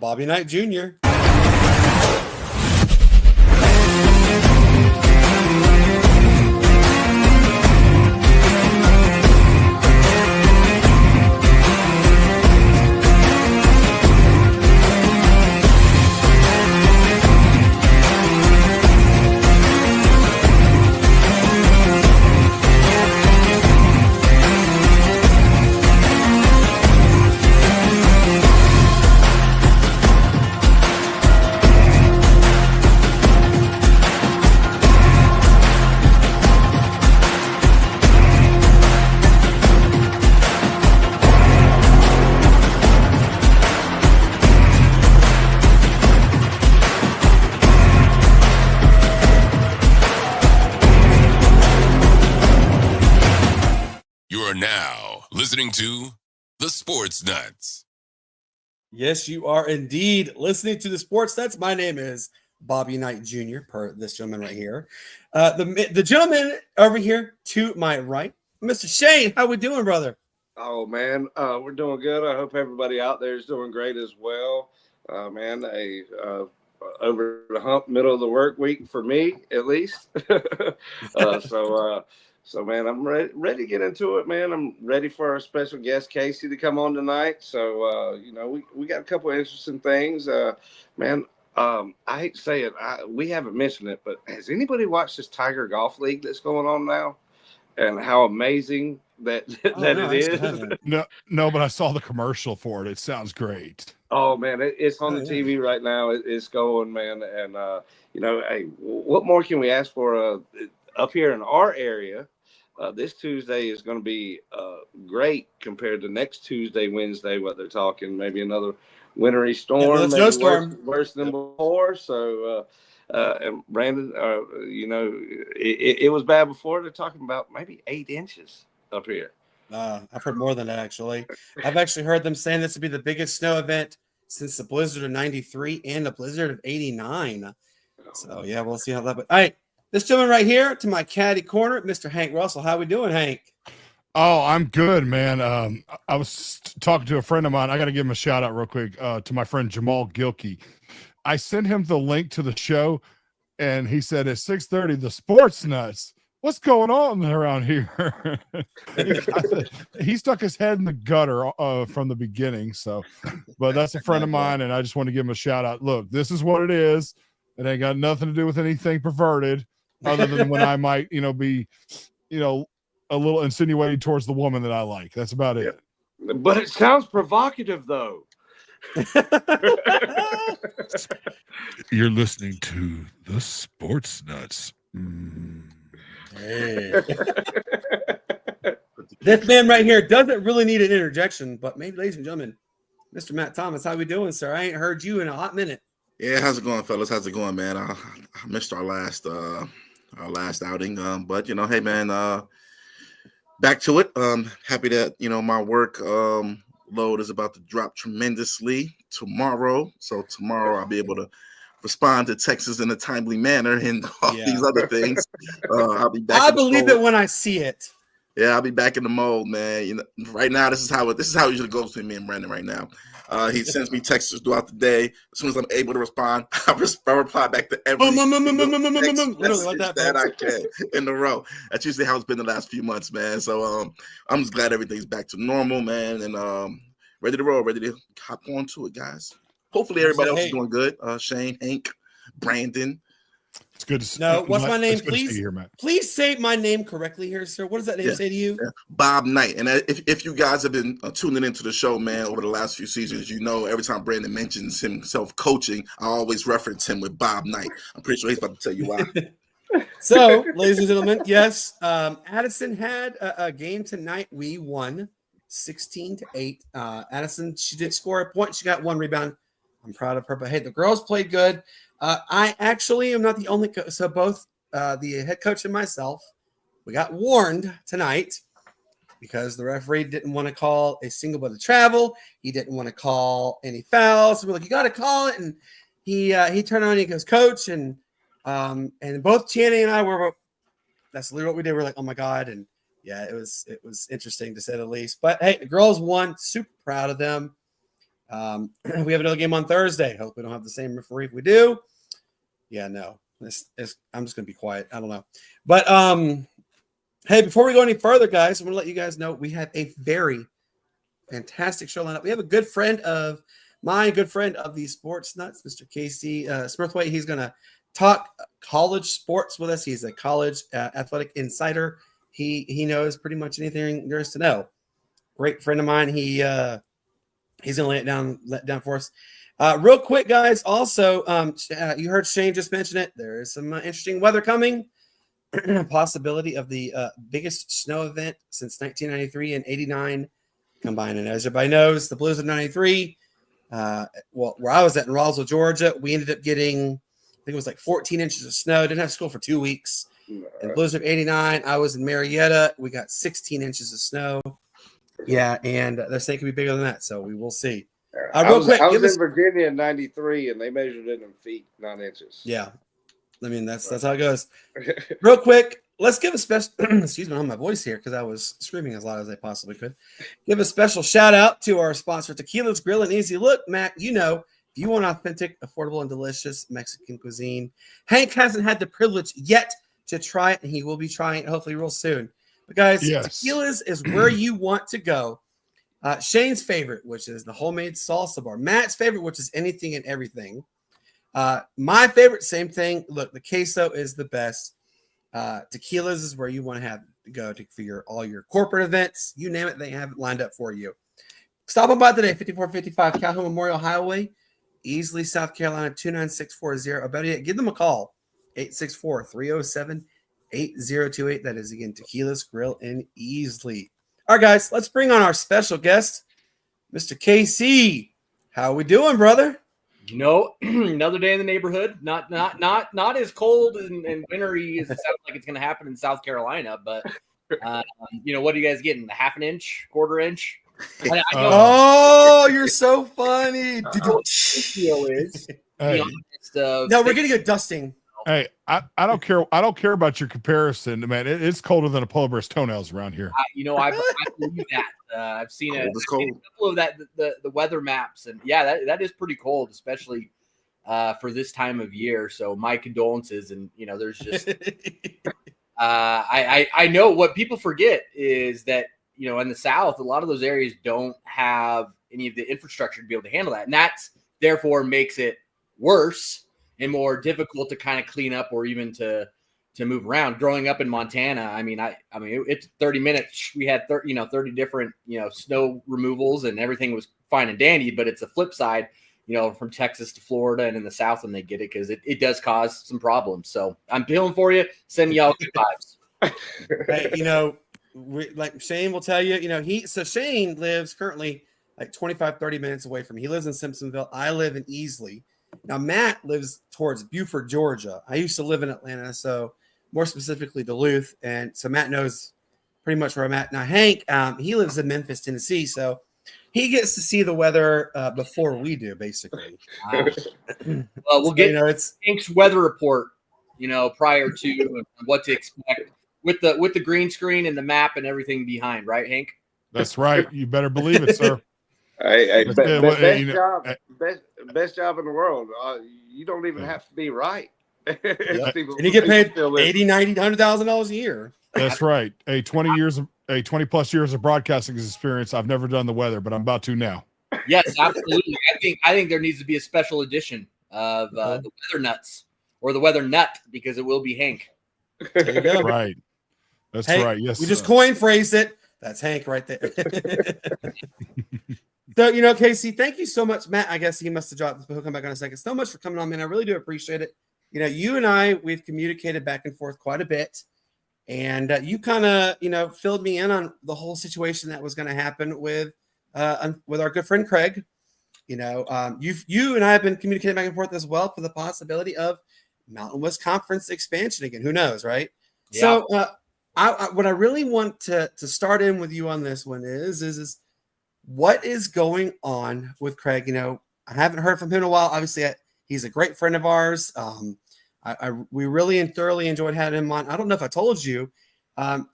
Bobby Knight Jr. Now listening to the Sportz Nutz. Yes, you are indeed listening to the Sportz Nutz. My name is Bobby Knight Jr. per this gentleman right here. The gentleman over here to my right, Mr. Shane. How we doing, brother? Oh man, we're doing good. I hope everybody out there is doing great as well. Man, over the hump, middle of the work week for me at least. So man, I'm ready to get into it, man. I'm ready for our special guest Casey to come on tonight. So we got a couple of interesting things, man. I hate to say it, we haven't mentioned it, but has anybody watched this Tiger Golf League that's going on now, and how amazing that it is? No, but I saw the commercial for it. It sounds great. Oh man, it's on the TV right now. It's going, man, and hey, what more can we ask for up here in our area? This Tuesday is going to be great compared to next Tuesday, Wednesday. What they're talking, maybe another wintry storm, maybe snowstorm, worse than before. So, and Brandon, it was bad before. They're talking about maybe 8 inches up here. I've heard more than that, actually. I've actually heard them saying this would be the biggest snow event since the blizzard of '93 and the blizzard of '89. So yeah, we'll see how that. But all right. This gentleman right here to my caddy corner, Mr. Hank Russell. How we doing, Hank? Oh, I'm good, man. I was talking to a friend of mine. I got to give him a shout out real quick to my friend Jamal Gilkey. I sent him the link to the show, and he said at 6:30, the Sportz Nutz. What's going on around here? He stuck his head in the gutter from the beginning. So, but that's a friend of mine, and I just want to give him a shout out. Look, this is what it is. It ain't got nothing to do with anything perverted. Other than when I might, be, a little insinuating towards the woman that I like. That's about it. But it sounds provocative, though. You're listening to the Sportz Nutz. Hey. This man right here doesn't really need an interjection, but maybe, ladies and gentlemen, Mr. Matt Thomas, how we doing, sir? I ain't heard you in a hot minute. Yeah, how's it going, fellas? How's it going, man? I missed our last outing, but hey, man, back to it. Happy that my work load is about to drop tremendously tomorrow. So tomorrow I'll be able to respond to texts in a timely manner and all these other things. I'll be back. I believe it when I see it. Yeah, I'll be back in the mold, man. Right now, this is how it usually goes between me and Brandon right now. He sends me texts throughout the day. As soon as I'm able to respond, I reply back to every that I can in a row. That's usually how it's been the last few months, man. So I'm just glad everything's back to normal, man, and ready to roll, ready to hop on to it, guys. Hopefully everybody else is doing good. Shane, Hank, Brandon. It's good to see. No, what's my name, please? Here, Matt. Please say my name correctly here, sir. What does that name say to you? Yeah. Bob Knight. And if you guys have been tuning into the show, man, over the last few seasons, every time Brandon mentions himself coaching, I always reference him with Bob Knight. I'm pretty sure he's about to tell you why. So, ladies and gentlemen, yes, Addison had a game tonight. We won 16-8. Addison, she did score a point. She got 1 rebound. I'm proud of her. But hey, the girls played good. I actually am not the only coach. So both the head coach and myself, we got warned tonight because the referee didn't want to call a single but a travel. He didn't want to call any fouls. So we're like, you got to call it. And he turned on and he goes, Coach. And both Channing and I were, that's literally what we did. We're like, oh my God. And yeah, it was interesting to say the least. But hey, the girls won. Super proud of them. We have another game on Thursday. Hope we don't have the same referee. If we do, yeah, no. I'm just gonna be quiet. I don't know. But hey, before we go any further, guys, I'm gonna let you guys know we have a very fantastic show lineup. We have a good friend of mine, good friend of the Sportz Nutz, Mr. KC Smurthwaite. He's gonna talk college sports with us. He's a college athletic insider. He knows pretty much anything there is to know. Great friend of mine. He's gonna lay it down for us. Real quick, guys. Also, you heard Shane just mention it. There is some interesting weather coming. Possibility of the biggest snow event since 1993 and 89 combined. And as everybody knows, the Blues of 93. Where I was at in Roswell, Georgia, we ended up getting, I think it was like 14 inches of snow. Didn't have school for 2 weeks. And Blues of 89, I was in Marietta. We got 16 inches of snow. Yeah, and they're saying it could be bigger than that. So we will see. I was in Virginia in 93, and they measured it in feet, not inches. Yeah. I mean, that's how it goes. Real quick, let's give a special excuse me on my voice here because I was screaming as loud as I possibly could. Give a special shout out to our sponsor, Tequila's Grill and Easy. Look, Matt, if you want authentic, affordable, and delicious Mexican cuisine, Hank hasn't had the privilege yet to try it, and he will be trying it hopefully real soon. But guys, Yes. Tequila's is where you want to go. Shane's favorite, which is the homemade salsa bar. Matt's favorite, which is anything and everything. My favorite, same thing. Look, the queso is the best. Tequila's is where you want to go for all your corporate events. You name it, they have it lined up for you. Stop on by today, 5455 Calhoun Memorial Highway, Easley, South Carolina, 29640. Or better yet, give them a call, 864-307-8028. That is, again, Tequila's Grill in Easley. All right, guys, let's bring on our special guest, Mr. KC. How we doing, brother? Another day in the neighborhood. Not as cold and wintry as it sounds like it's going to happen in South Carolina. But what are you guys getting? A half an inch, quarter inch? Oh, you're so funny. Deal is. Hey. No, we're getting a dusting. Hey, I don't care. I don't care about your comparison, man. It's colder than a polar bear's toenails around here. I believe that. I've seen a couple of the weather maps, and yeah, that is pretty cold, especially for this time of year. So my condolences, and there's just I know what people forget is that in the South, a lot of those areas don't have any of the infrastructure to be able to handle that, and that's therefore makes it worse and more difficult to kind of clean up or even to move around. Growing up in Montana, I mean, it's 30 minutes. We had 30 different, snow removals and everything was fine and dandy, but it's a flip side, from Texas to Florida and in the South when they get it, because it does cause some problems. So I'm feeling for you. Send y'all good vibes. Hey, like Shane will tell you, Shane lives currently like 25, 30 minutes away from me. He lives in Simpsonville. I live in Easley. Now, Matt lives towards Beaufort, Georgia. I used to live in Atlanta, so more specifically Duluth. And so Matt knows pretty much where I'm at. Now, Hank, he lives in Memphis, Tennessee, so he gets to see the weather before we do, basically. Well, we'll get Hank's weather report, prior to what to expect with the green screen and the map and everything behind, right, Hank? That's right. You better believe it, sir. Hey, best job in the world. You don't even have to be right. And you get paid $80,000, $90,000, $100,000 a year. That's right. 20 plus years of broadcasting experience. I've never done the weather, but I'm about to now. Yes, absolutely. I think there needs to be a special edition of the Weather Nuts or the Weather Nut, because it will be Hank. There you go. Right. That's hey, right. Yes. We just coin phrased it. That's Hank right there. So, KC, thank you so much. Matt, I guess he must have dropped. He'll come back on a second. So much for coming on, man. I really do appreciate it. You and I, we've communicated back and forth quite a bit. And you kind of, filled me in on the whole situation that was going to happen with our good friend Craig. You and I have been communicating back and forth as well for the possibility of Mountain West Conference expansion again. Who knows, right? Yeah. So, what I really want to start in with you on this one is what is going on with Craig? I haven't heard from him in a while. Obviously, he's a great friend of ours. We really and thoroughly enjoyed having him on. I don't know if I told you,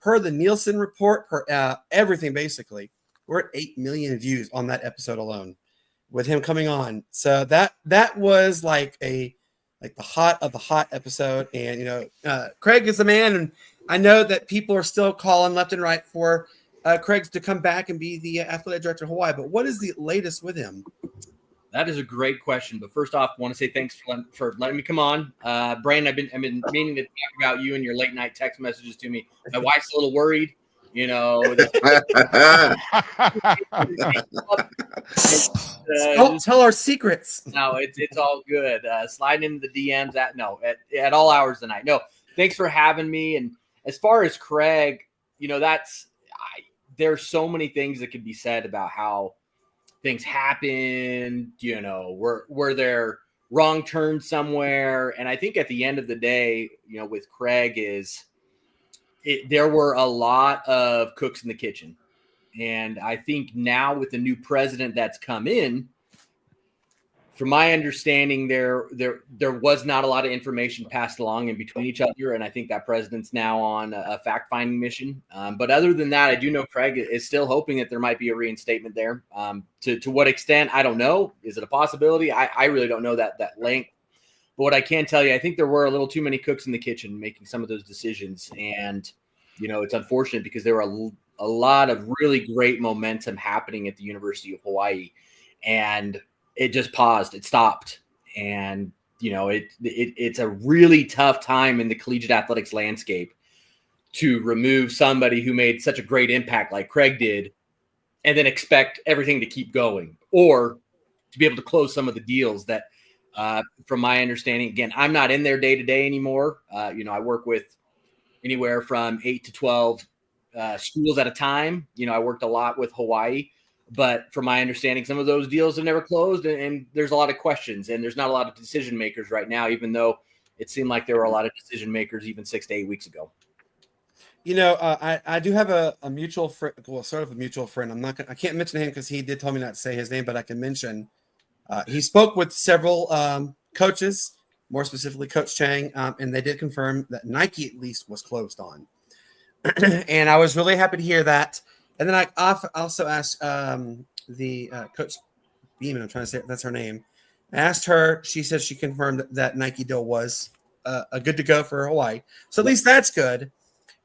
per the Nielsen report, per everything basically, we're at 8 million views on that episode alone. with him coming on. So that was like the hot of the hot episode. And Craig is the man, and I know that people are still calling left and right for Craig to come back and be the athletic director of Hawaii. But what is the latest with him? That is a great question. But first off, I want to say thanks for letting me come on. Brandon, I've been meaning to talk about you and your late night text messages to me. My wife's a little worried, Don't tell our secrets. No, it's all good. Sliding into the DMs at all hours of the night. No, thanks for having me. And as far as Craig, there's so many things that could be said about how things happened, were there wrong turns somewhere? And I think at the end of the day, with Craig there were a lot of cooks in the kitchen. And I think now with the new president that's come in, from my understanding, there was not a lot of information passed along in between each other, and I think that president's now on a fact-finding mission. But other than that, I do know Craig is still hoping that there might be a reinstatement there. To what extent, I don't know. Is it a possibility? I really don't know that length. But what I can tell you, I think there were a little too many cooks in the kitchen making some of those decisions, and it's unfortunate because there were a lot of really great momentum happening at the University of Hawaii, and it just paused. It stopped. And, it's a really tough time in the collegiate athletics landscape to remove somebody who made such a great impact like Craig did and then expect everything to keep going, or to be able to close some of the deals that, from my understanding, again, I'm not in there day to day anymore. I work with anywhere from 8 to 12 schools at a time. I worked a lot with Hawaii. But from my understanding, some of those deals have never closed, and there's a lot of questions, and there's not a lot of decision makers right now, even though it seemed like there were a lot of decision makers even 6 to 8 weeks ago. I do have a mutual friend, well, sort of a mutual friend. I can't mention him because he did tell me not to say his name, but I can mention he spoke with several coaches, more specifically Coach Chang, and they did confirm that Nike at least was closed on. And I was really happy to hear that. And then I also asked the Coach Beeman, I'm trying to say that's her name. I asked her, she said she confirmed that Nike deal was good to go for Hawaii. So at least that's good.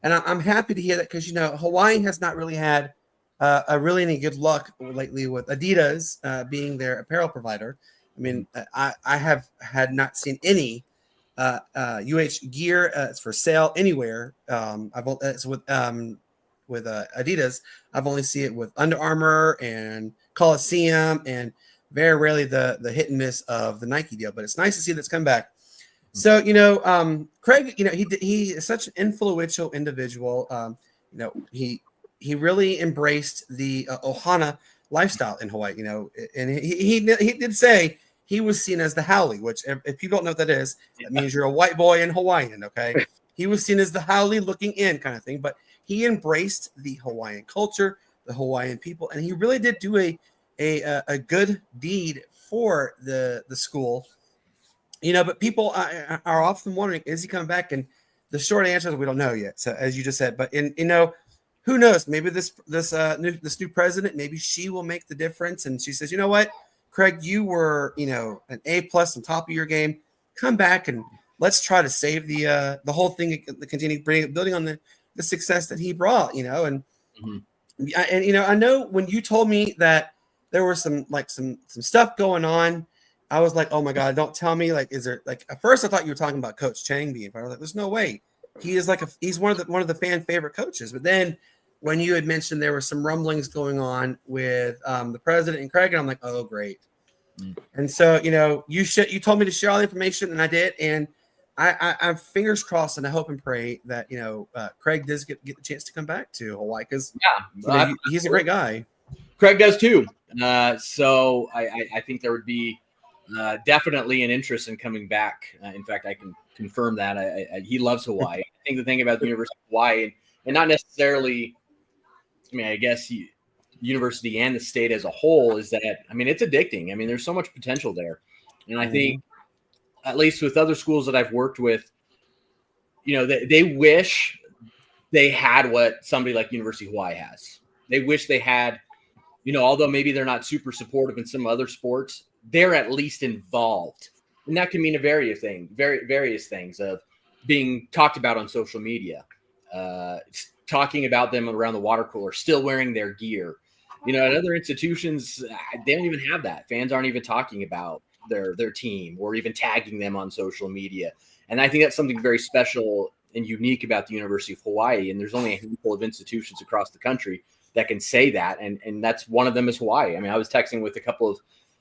And I'm happy to hear that because, Hawaii has not really had really any good luck lately with Adidas being their apparel provider. I mean, I have had not seen any gear for sale anywhere. It's with Adidas. I've only seen it with Under Armour and Coliseum, and very rarely the hit and miss of the Nike deal. But it's nice to see that's come back. So Craig, he is such an influential individual. He really embraced the Ohana lifestyle in Hawaii. And he did say he was seen as the haole, which if you don't know what that is, that means you're a white boy in Hawaiian. Okay, he was seen as the haole looking in kind of thing, but he embraced the Hawaiian culture, the Hawaiian people, and he really did do a good deed for the school. But people are often wondering, is he coming back? And the short answer is we don't know yet. So as you just said, but who knows? Maybe this new president, maybe she will make the difference. And she says, you know what, Craig, you were an A+ on top of your game. Come back and let's try to save the whole thing, continue building on the success that he brought. And I know when you told me that there was some stuff going on, I was like, oh my God, don't tell me. Like, is there at first I thought you were talking about Coach Chang being, but I was like, there's no way. He is he's one of the fan favorite coaches. But then when you had mentioned there were some rumblings going on with the president and Craig, and I'm like, oh great. And so you told me to share all the information, and I did, and I'm fingers crossed, and I hope and pray that Craig does get the chance to come back to Hawaii because he's a great guy. Craig does too. So I think there would be definitely an interest in coming back. In fact, I can confirm that. He loves Hawaii. I think the thing about the University of Hawaii, and not necessarily, I guess university and the state as a whole, is that, it's addicting. There's so much potential there. And I think, at least with other schools that I've worked with, they wish they had what somebody like University of Hawaii has. They wish they had although maybe they're not super supportive in some other sports, they're at least involved. And that can mean various things of being talked about on social media, talking about them around the water cooler, still wearing their gear. At other institutions, they don't even have that. Fans aren't even talking about their team or even tagging them on social media. And I think that's something very special and unique about the University of Hawaii. And there's only a handful of institutions across the country that can say that. And that's one of them is Hawaii. I mean, I was texting with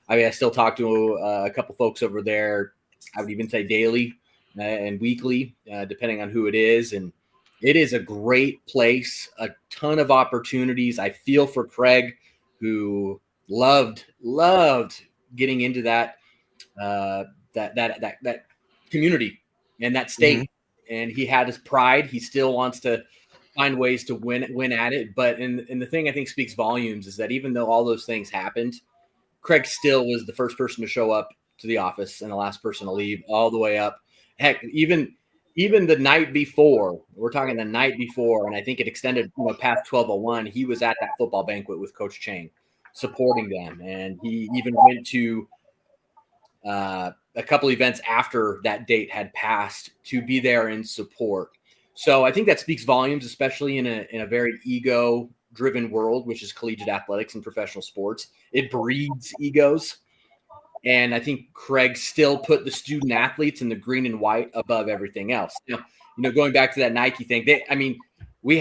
I still talk to a couple folks over there. I would even say daily and weekly, depending on who it is. And it is a great place, a ton of opportunities. I feel for Craig, who loved getting into that community and that state. Mm-hmm. And he had his pride. He still wants to find ways to win at it. But and the thing I think speaks volumes is that even though all those things happened, Craig still was the first person to show up to the office and the last person to leave, all the way up. Heck, even the night before, we're talking the night before, and I think it extended past 12:01. He was at that football banquet with Coach Chang, supporting them, and he even went to a couple events after that date had passed to be there in support. So I think that speaks volumes, especially in a very ego-driven world, which is collegiate athletics and professional sports. It breeds egos. And I think Craig still put the student athletes in the green and white above everything else. Going back to that Nike thing, I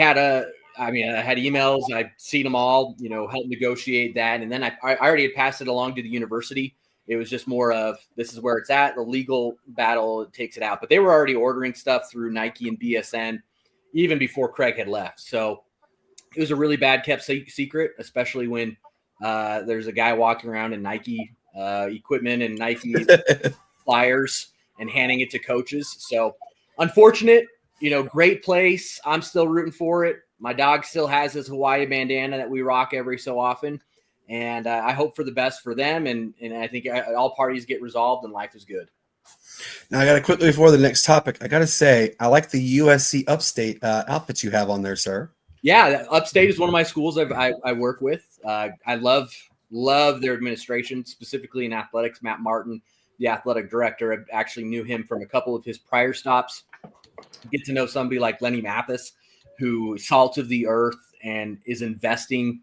had emails, I've seen them all, help negotiate that. And then I already had passed it along to the university. It was just more of, this is where it's at. The legal battle takes it out. But they were already ordering stuff through Nike and BSN even before Craig had left. So it was a really bad kept secret, especially when there's a guy walking around in Nike equipment and Nike flyers and handing it to coaches. So unfortunate, great place. I'm still rooting for it. My dog still has his Hawaii bandana that we rock every so often. And I hope for the best for them. And I think all parties get resolved and life is good. Now, I got to quickly before the next topic, I got to say, I like the USC Upstate outfit you have on there, sir. Yeah, Upstate is one of my schools I work with. I love their administration, specifically in athletics. Matt Martin, the athletic director, I actually knew him from a couple of his prior stops. Get to know somebody like Lenny Mathis, who salt of the earth and is investing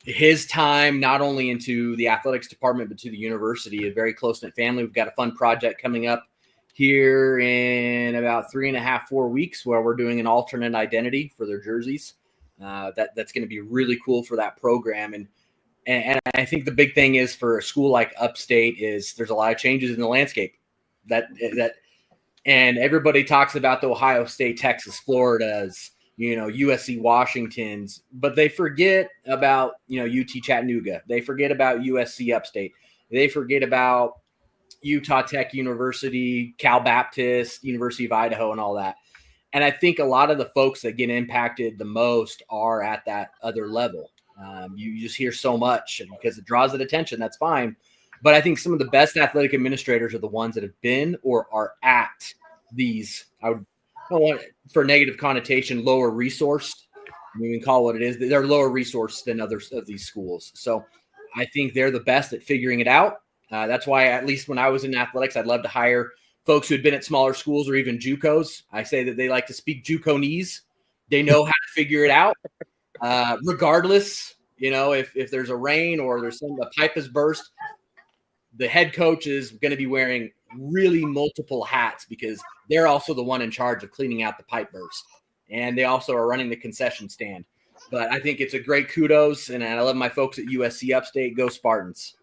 his time not only into the athletics department, but to the university. A very close-knit family. We've got a fun project coming up here in about 3.5-4 weeks where we're doing an alternate identity for their jerseys. That's going to be really cool for that program. And I think the big thing is for a school like Upstate is there's a lot of changes in the landscape and everybody talks about the Ohio State, Texas, Florida's, USC, Washington's, but they forget about, UT Chattanooga. They forget about USC Upstate. They forget about Utah Tech University, Cal Baptist, University of Idaho, and all that. And I think a lot of the folks that get impacted the most are at that other level. You just hear so much because it draws that attention. That's fine. But I think some of the best athletic administrators are the ones that have been or are at these, I don't want for negative connotation, lower resourced. We can call it what it is. They're lower resourced than others of these schools. So I think they're the best at figuring it out. That's why, at least when I was in athletics, I'd love to hire folks who had been at smaller schools or even JUCOs. I say that they like to speak JUCOnese. They know how to figure it out. Regardless, if there's a rain or there's a pipe has burst, the head coach is going to be wearing really multiple hats because they're also the one in charge of cleaning out the pipe burst. And they also are running the concession stand. But I think it's a great kudos, and I love my folks at USC Upstate. Go Spartans.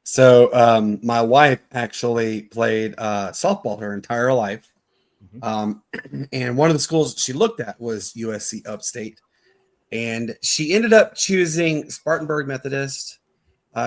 So my wife actually played softball her entire life. Mm-hmm. And one of the schools she looked at was USC Upstate. And she ended up choosing Spartanburg Methodist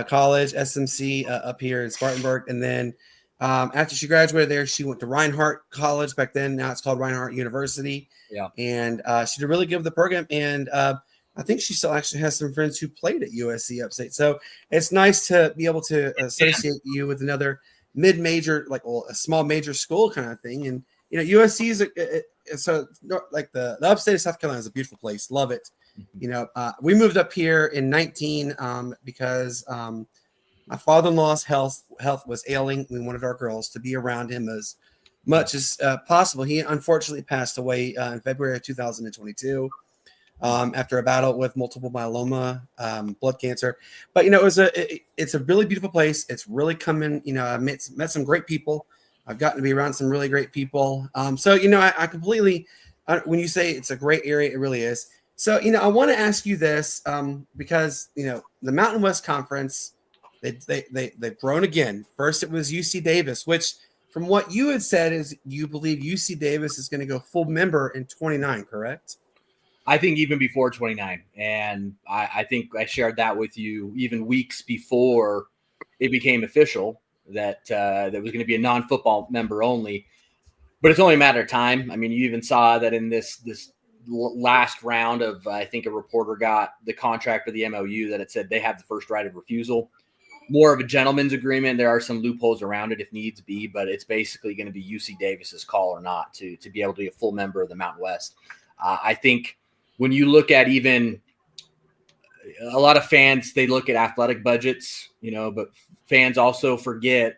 College, SMC, up here in Spartanburg. And then after she graduated there, she went to Reinhardt College back then. Now it's called Reinhardt University. Yeah. And she did really good with the program. And I think she still actually has some friends who played at USC Upstate. So it's nice to be able to associate you with another mid-major, a small major school kind of thing. And, USC is so like the Upstate of South Carolina is a beautiful place. Love it. We moved up here in 19 because my father-in-law's health was ailing. We wanted our girls to be around him as much as possible. He unfortunately passed away in February of 2022 after a battle with multiple myeloma, blood cancer. But it's a really beautiful place. It's really coming. I met some great people. I've gotten to be around some really great people. I completely, when you say it's a great area, it really is. So I want to ask you this because the Mountain West Conference, they've grown again. First, it was UC Davis, which from what you had said is you believe UC Davis is going to go full member in 29, correct? I think even before 29. And I think I shared that with you even weeks before it became official that there was going to be a non-football member only. But it's only a matter of time. I mean, you even saw that in this last round of, I think a reporter got the contract for the MOU that it said they have the first right of refusal. More of a gentleman's agreement. There are some loopholes around it if needs be, but it's basically going to be UC Davis's call or not to be able to be a full member of the Mountain West. I think when you look at even a lot of fans, they look at athletic budgets, but fans also forget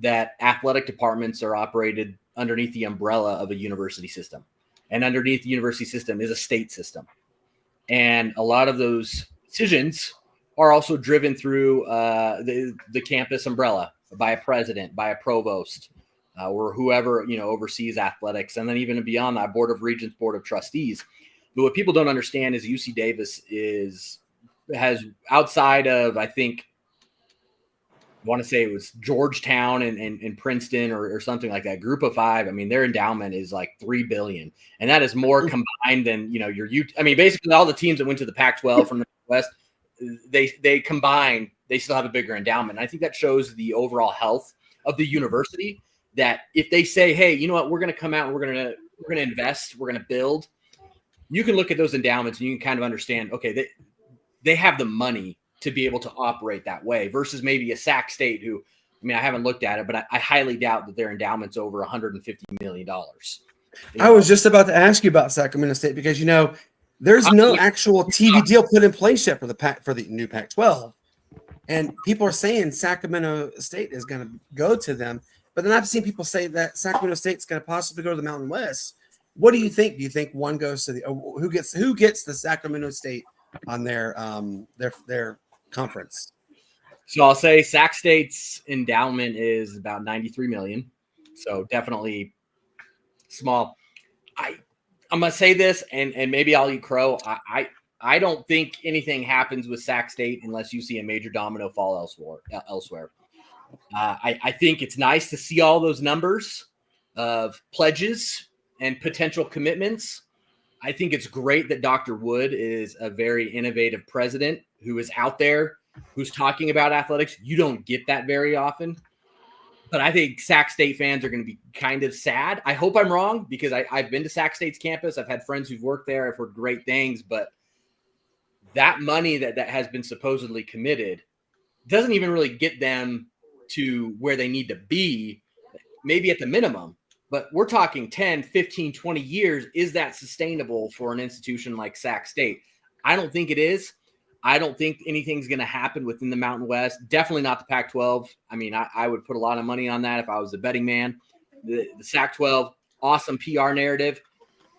that athletic departments are operated underneath the umbrella of a university system. And underneath the university system is a state system. And a lot of those decisions are also driven through the campus umbrella by a president, by a provost, or whoever, oversees athletics. And then even beyond that, Board of Regents, Board of Trustees. But what people don't understand is UC Davis has outside of, I think, I want to say it was Georgetown and Princeton or something like that, group of five. I mean, their endowment is like $3 billion. And that is more combined than, basically all the teams that went to the Pac-12 from the West, they combined, they still have a bigger endowment. And I think that shows the overall health of the university, that if they say, hey, you know what, we're going to come out and we're going to invest, we're going to build, you can look at those endowments and you can kind of understand, okay, they have the money to be able to operate that way versus maybe a Sac State who, I haven't looked at it, but I highly doubt that their endowment's over $150 million. I was just about to ask you about Sacramento State because, there's no actual TV deal put in place yet for the new Pac-12. And people are saying Sacramento State is going to go to them. But then I've seen people say that Sacramento State's going to possibly go to the Mountain West. What do you think? Do you think one goes to who gets the Sacramento State on their conference? So I'll say Sac State's endowment is about $93 million. So definitely small. I'm going to say this, and maybe I'll eat crow. I don't think anything happens with Sac State unless you see a major domino fall elsewhere. I think it's nice to see all those numbers of pledges and potential commitments. I think it's great that Dr. Wood is a very innovative president who is out there, who's talking about athletics. You don't get that very often. But I think Sac State fans are going to be kind of sad. I hope I'm wrong because I've been to Sac State's campus. I've had friends who've worked there. I've heard great things. But that money that has been supposedly committed doesn't even really get them to where they need to be, maybe at the minimum. But we're talking 10, 15, 20 years. Is that sustainable for an institution like Sac State? I don't think it is. I don't think anything's going to happen within the Mountain West. Definitely not the Pac-12. I would put a lot of money on that if I was a betting man. The Sac-12, awesome PR narrative.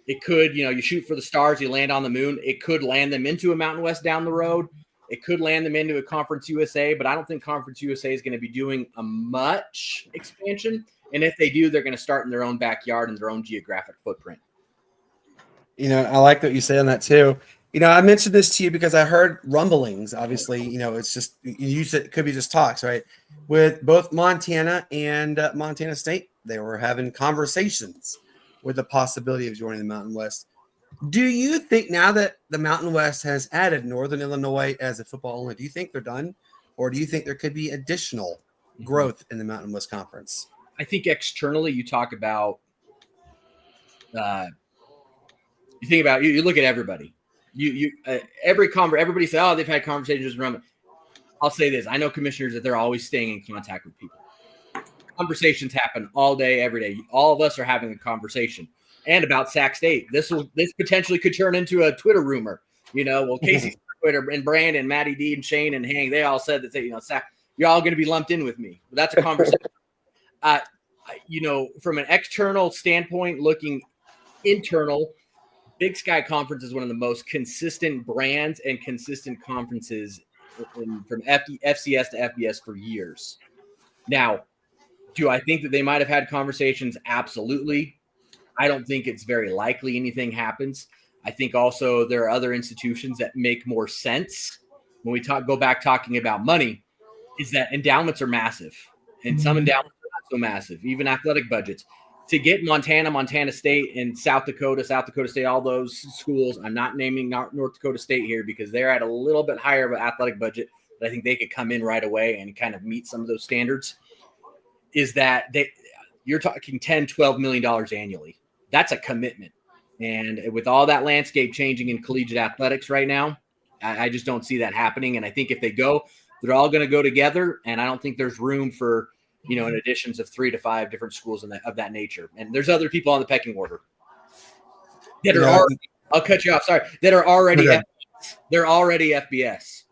It could, you shoot for the stars, you land on the moon. It could land them into a Mountain West down the road. It could land them into a Conference USA, but I don't think Conference USA is going to be doing a much expansion. And if they do, they're going to start in their own backyard and their own geographic footprint. I like what you say on that too. I mentioned this to you because I heard rumblings. Obviously, it's just, you said it could be just talks, right? With both Montana and Montana State, they were having conversations with the possibility of joining the Mountain West. Do you think now that the Mountain West has added Northern Illinois as a football only, do you think they're done? Or do you think there could be additional growth in the Mountain West Conference? I think externally you talk about, you look at everybody. Everybody say, oh, they've had conversations with them. I'll say this. I know commissioners that they're always staying in contact with people. Conversations happen all day, every day. All of us are having a conversation. And about Sac State, this potentially could turn into a Twitter rumor. Well, KC Smurthwaite and Brandon, Matty D, and Shane and Hank, they all said that you're all going to be lumped in with me. But that's a conversation. From an external standpoint, looking internal, Big Sky Conference is one of the most consistent brands and consistent conferences from FCS to FBS for years. Now, do I think that they might have had conversations? Absolutely. I don't think it's very likely anything happens. I think also there are other institutions that make more sense. When we go back talking about money, is that endowments are massive, and some endowments are not so massive, even athletic budgets. To get Montana State, and South Dakota State, all those schools, I'm not naming North Dakota State here because they're at a little bit higher of an athletic budget, but I think they could come in right away and kind of meet some of those standards, is that you're talking $10, $12 million annually. That's a commitment. And with all that landscape changing in collegiate athletics right now, I just don't see that happening. And I think if they go, they're all going to go together. And I don't think there's room for, an additions of 3 to 5 different schools of that nature. And there's other people on the pecking order that are already, I'll cut you off. Sorry. That are already, FBS. They're already FBS.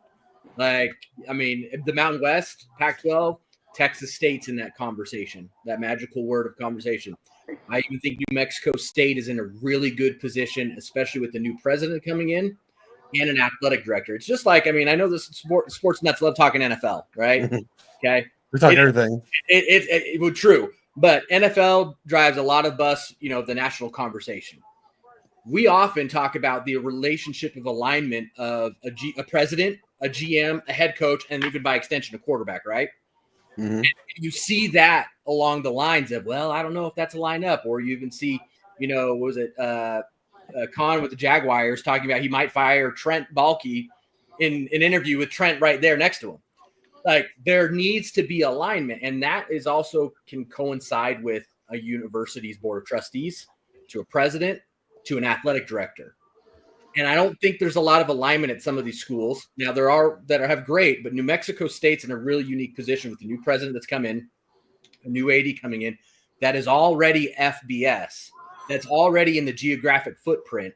The Mountain West, Pac-12, Texas State's in that conversation, that magical word of conversation. I even think New Mexico State is in a really good position, especially with the new president coming in and an athletic director. It's just like, I know this Sportz Nuts love talking NFL, right? Okay. We're talking everything. It would true, but NFL drives a lot of the national conversation. We often talk about the relationship of alignment of a president, a GM, a head coach, and even by extension, a quarterback, right? Mm-hmm. And you see that along the lines of, well, I don't know if that's a lineup, or you even see, Con with the Jaguars talking about he might fire Trent Baalke in an interview with Trent right there next to him. Like, there needs to be alignment, and that is also can coincide with a university's board of trustees, to a president, to an athletic director. And I don't think there's a lot of alignment at some of these schools. Now, there are that have great, but New Mexico State's in a really unique position with the new president that's come in, a new AD coming in, that is already FBS, that's already in the geographic footprint,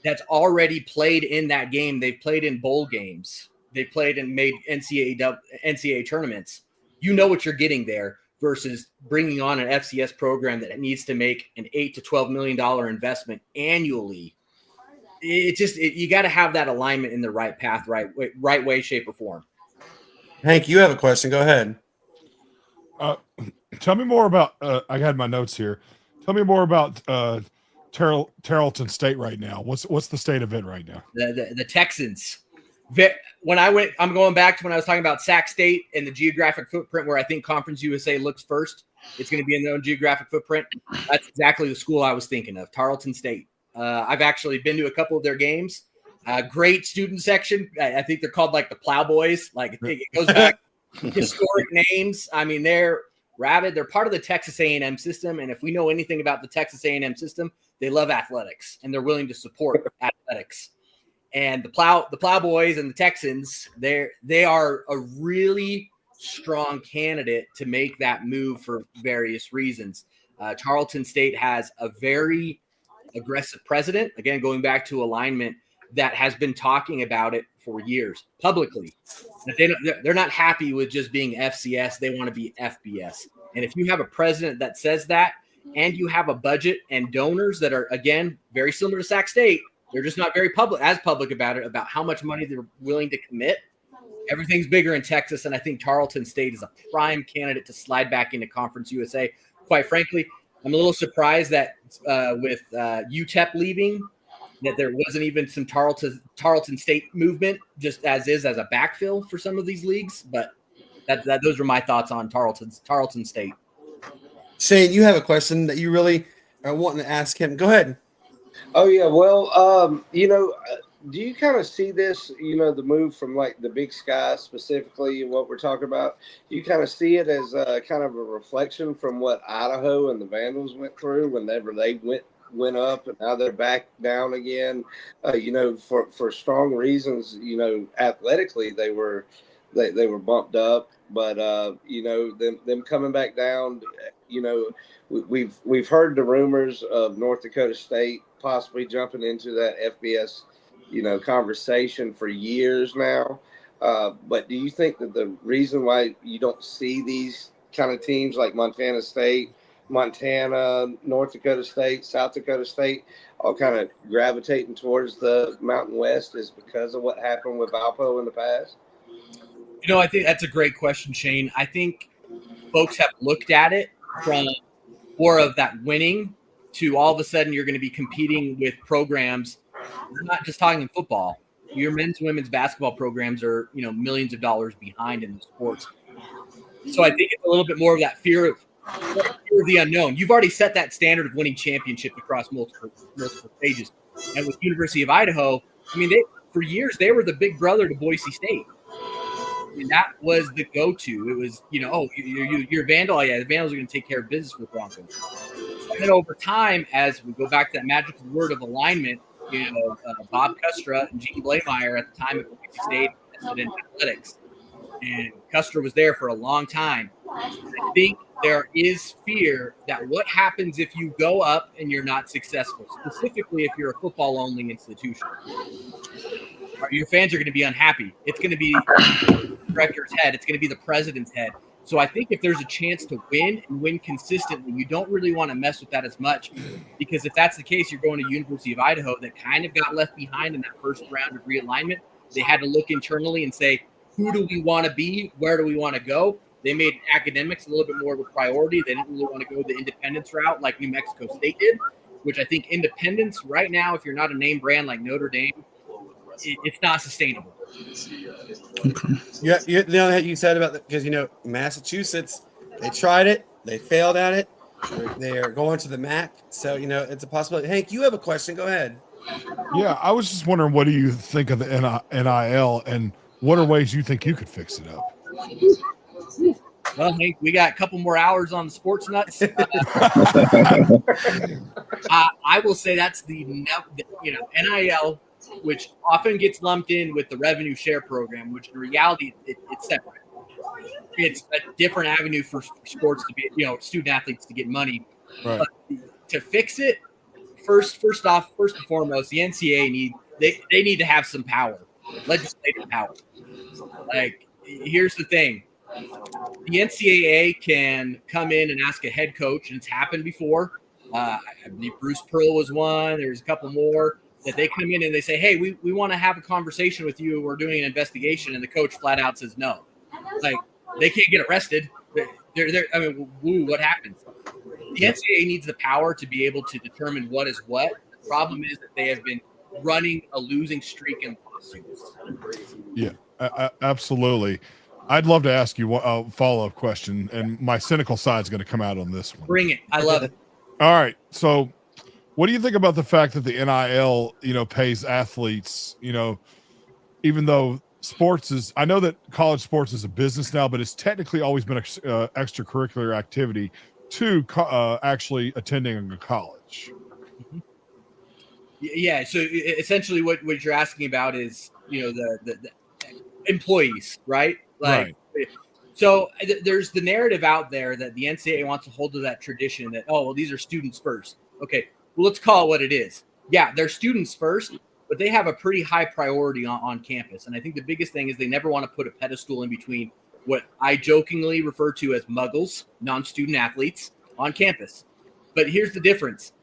that's already played in that game. They've played in bowl games. They played and made NCAA tournaments. You know what you're getting there versus bringing on an FCS program that needs to make an $8 to $12 million investment annually. You got to have that alignment in the right path, right way, shape, or form. Hank, you have a question. Go ahead. Tell me more about. I had my notes here. Tell me more about Tarleton State right now. What's the state of it right now? The Texans. I'm going back to when I was talking about Sac State and the geographic footprint, where I think Conference USA looks first. It's going to be in their own geographic footprint. That's exactly the school I was thinking of, Tarleton State. I've actually been to a couple of their games. Great student section. I think they're called like the Plowboys. Like it goes back historic names. I mean, they're rabid. They're part of the Texas A&M system. And if we know anything about the Texas A&M system, they love athletics and they're willing to support athletics. And the Plowboys and the Texans, they are a really strong candidate to make that move for various reasons. Tarleton State has a very aggressive president, again, going back to alignment, that has been talking about it for years publicly. They're not happy with just being FCS. They want to be FBS. And if you have a president that says that, and you have a budget and donors that are, again, very similar to Sac State, they're just not very public about it, about how much money they're willing to commit. Everything's bigger in Texas, and I think Tarleton State is a prime candidate to slide back into Conference USA. Quite frankly, I'm a little surprised that with UTEP leaving, that there wasn't even some Tarleton State movement, just as a backfill for some of these leagues. But those are my thoughts on Tarleton State. Shane, you have a question that you really are wanting to ask him. Go ahead. Oh, yeah. Well, do you kind of see this, the move from like the Big Sky specifically, what we're talking about? You kind of see it as kind of a reflection from what Idaho and the Vandals went through whenever they went up, and now they're back down again. For strong reasons. Athletically they were bumped up, but them coming back down. We've heard the rumors of North Dakota State possibly jumping into that FBS conversation for years now. But do you think that the reason why you don't see these kind of teams like Montana State, Montana, North Dakota State, South Dakota State, all kind of gravitating towards the Mountain West is because of what happened with Valpo in the past? I think that's a great question, Shane. I think folks have looked at it from more of that winning to all of a sudden you're going to be competing with programs. We're not just talking football. Your men's and women's basketball programs are, millions of dollars behind in the sports. So I think it's a little bit more of that fear of the unknown. You've already set that standard of winning championships across multiple stages. And with University of Idaho, for years, they were the big brother to Boise State. That was the go-to. It was, you're Vandal. Yeah, the Vandals are going to take care of business with Broncos. And then over time, as we go back to that magical word of alignment, Bob Custra and Gene Blameyer at the time at Boise State invested in athletics. And Custra was there for a long time. I think there is fear that what happens if you go up and you're not successful, specifically if you're a football-only institution. Your fans are going to be unhappy. It's going to be the director's head. It's going to be the president's head. So I think if there's a chance to win and win consistently, you don't really want to mess with that as much, because if that's the case, you're going to University of Idaho that kind of got left behind in that first round of realignment. They had to look internally and say, who do we want to be? Where do we want to go? They made academics a little bit more of a priority. They didn't really want to go the independence route like New Mexico State did, which I think independence right now, if you're not a name brand like Notre Dame, it's not sustainable. Yeah, you said about that because Massachusetts, they tried it, they failed at it. They are going to the MAC, so it's a possibility. Hank, you have a question? Go ahead. Yeah, I was just wondering, what do you think of the NIL, and what are ways you think you could fix it up? Well, Hank, we got a couple more hours on the Sportz Nutz. I will say that's the NIL, which often gets lumped in with the revenue share program, which in reality it's separate. It's a different avenue for sports to be, student athletes to get money. Right. But to fix it, first and foremost, the NCAA need to have some power, legislative power. Like, here's the thing. The NCAA can come in and ask a head coach, and it's happened before. I believe Bruce Pearl was one. There's a couple more that they come in and they say, hey, we want to have a conversation with you. We're doing an investigation. And the coach flat out says no. Like, they can't get arrested. What happens? The NCAA needs the power to be able to determine what is what. The problem is that they have been running a losing streak in lawsuits. Yeah, absolutely. I'd love to ask you a follow-up question, and my cynical side is going to come out on this one. Bring it. I love it. All right. So what do you think about the fact that the NIL, pays athletes, even though sports is, I know that college sports is a business now, but it's technically always been an extracurricular activity to actually attending a college. Yeah. So essentially what you're asking about is, the employees, right? Like, right. So there's the narrative out there that the NCAA wants to hold to that tradition that, these are students first. Okay, well, let's call it what it is. Yeah, they're students first, but they have a pretty high priority on campus. And I think the biggest thing is they never want to put a pedestal in between what I jokingly refer to as muggles, non-student athletes, on campus. But here's the difference.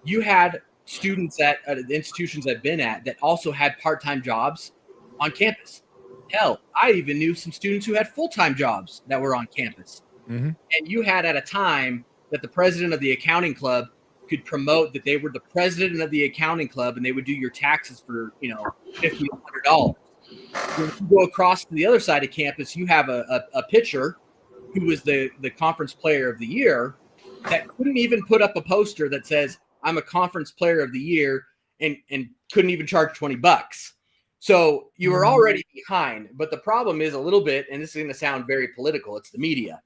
You had students at the institutions I've been at that also had part-time jobs on campus. Hell, I even knew some students who had full-time jobs that were on campus. Mm-hmm. And you had at a time that the president of the accounting club could promote that they were the president of the accounting club and they would do your taxes for, $50, $100. When you go across to the other side of campus, you have a pitcher who was the conference player of the year that couldn't even put up a poster that says, I'm a conference player of the year, and couldn't even charge $20. So you were already behind, but the problem is a little bit, and this is going to sound very political, it's the media.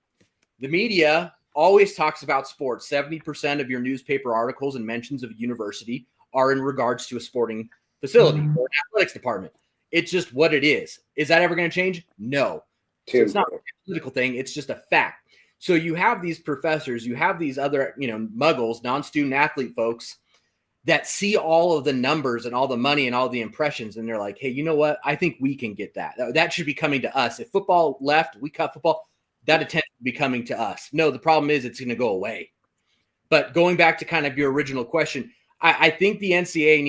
The media always talks about sports. 70% of your newspaper articles and mentions of a university are in regards to a sporting facility or an athletics department. It's just what it is. Is that ever going to change? No. So it's not a political thing. It's just a fact. So you have these professors, you have these other, muggles, non-student athlete folks that see all of the numbers and all the money and all the impressions, and they're like, hey, you know what? I think we can get that. That should be coming to us. If football left, we cut football, that attention would be coming to us. No, the problem is it's going to go away. But going back to kind of your original question, I think the NCAA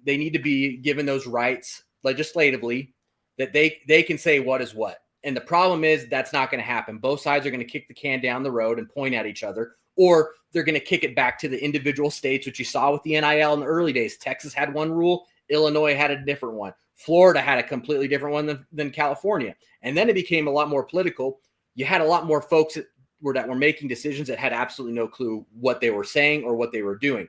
need to be given those rights legislatively that they can say what is what. And the problem is that's not going to happen. Both sides are going to kick the can down the road and point at each other, or they're going to kick it back to the individual states, which you saw with the NIL in the early days. Texas had one rule. Illinois had a different one. Florida had a completely different one than California. And then it became a lot more political. You had a lot more folks that were making decisions that had absolutely no clue what they were saying or what they were doing.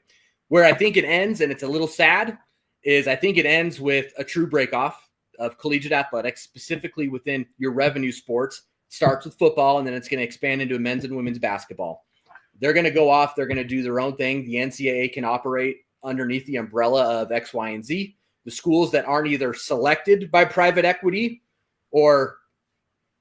Where I think it ends, and it's a little sad, is I think it ends with a true break-off of collegiate athletics, specifically within your revenue sports. Starts with football, and then it's going to expand into men's and women's basketball. They're going to go off. They're going to do their own thing. The NCAA can operate underneath the umbrella of X, Y, and Z. The schools that aren't either selected by private equity or,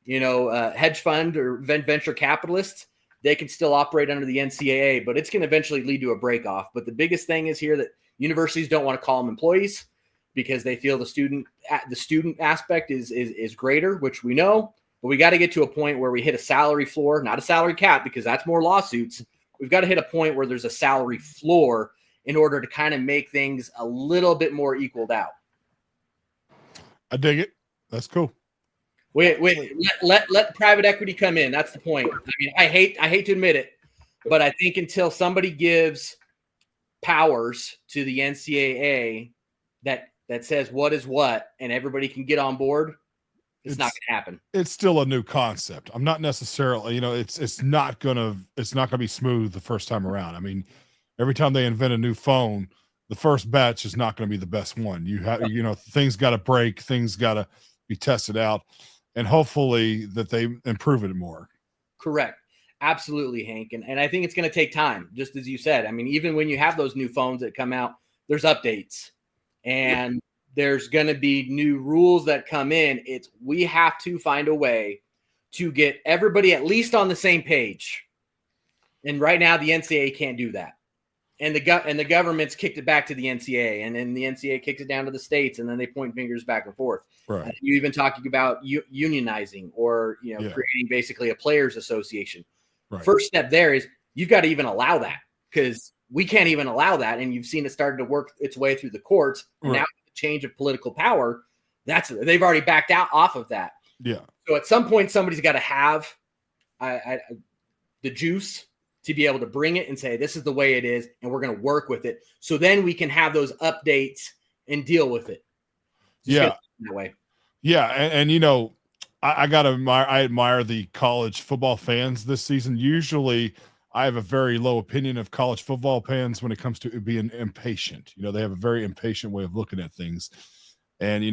hedge fund or venture capitalists, they can still operate under the NCAA, but it's going to eventually lead to a break-off. But the biggest thing is here that universities don't want to call them employees because they feel the student aspect is greater, which we know. But we got to get to a point where we hit a salary floor, not a salary cap, because that's more lawsuits. We've got to hit a point where there's a salary floor in order to kind of make things a little bit more equaled out. I dig it. That's cool. Wait, let private equity come in. That's the point. I mean, I hate to admit it, but I think until somebody gives powers to the NCAA that says what is what and everybody can get on board, it's not going to happen. It's still a new concept. I'm not necessarily, it's not going to be smooth the first time around. I mean, every time they invent a new phone, the first batch is not going to be the best one. You have, things got to break, things got to be tested out, and hopefully that they improve it more. Correct. Absolutely, Hank. And I think it's going to take time, just as you said. I mean, even when you have those new phones that come out, there's updates and there's going to be new rules that come in. We have to find a way to get everybody at least on the same page. And right now the NCAA can't do that. And the government's kicked it back to the NCAA, and then the NCAA kicks it down to the states, and then they point fingers back and forth. Right. You even talking about unionizing or creating basically a players association. Right. First step there is you've got to even allow that, because we can't even allow that, and you've seen it started to work its way through the courts. And now the change of political power, they've already backed out off of that. Yeah. So at some point, somebody's got to have the juice to be able to bring it and say, this is the way it is, and we're going to work with it. So then we can have those updates and deal with it. That way. Yeah. And I admire the college football fans this season. Usually I have a very low opinion of college football fans when it comes to being impatient. They have a very impatient way of looking at things. And,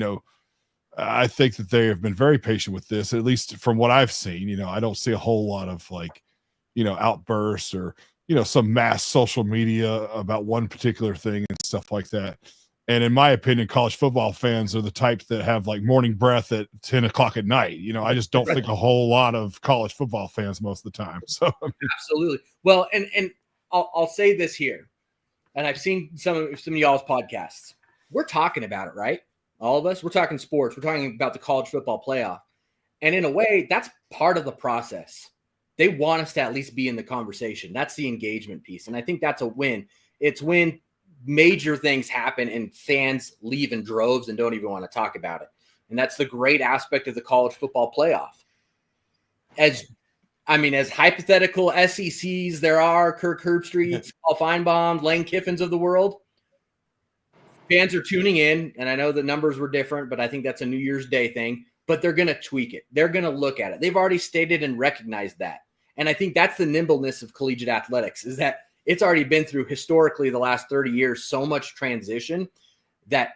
I think that they have been very patient with this, at least from what I've seen. I don't see a whole lot of outbursts or, some mass social media about one particular thing and stuff like that. And in my opinion, college football fans are the type that have morning breath at 10 o'clock at night. I just don't think a whole lot of college football fans most of the time. So absolutely. Well, and I'll say this here, and I've seen some of y'all's podcasts. We're talking about it, right? All of us, we're talking sports. We're talking about the college football playoff. And in a way, that's part of the process. They want us to at least be in the conversation. That's the engagement piece. And I think that's a win. It's when major things happen and fans leave in droves and don't even want to talk about it. And that's the great aspect of the college football playoff. As hypothetical SECs there are, Kirk Herbstreits, Paul Feinbaum, Lane Kiffins of the world, fans are tuning in. And I know the numbers were different, but I think that's a New Year's Day thing. But they're going to tweak it. They're going to look at it. They've already stated and recognized that. And I think that's the nimbleness of collegiate athletics, is that it's already been through historically the last 30 years, so much transition that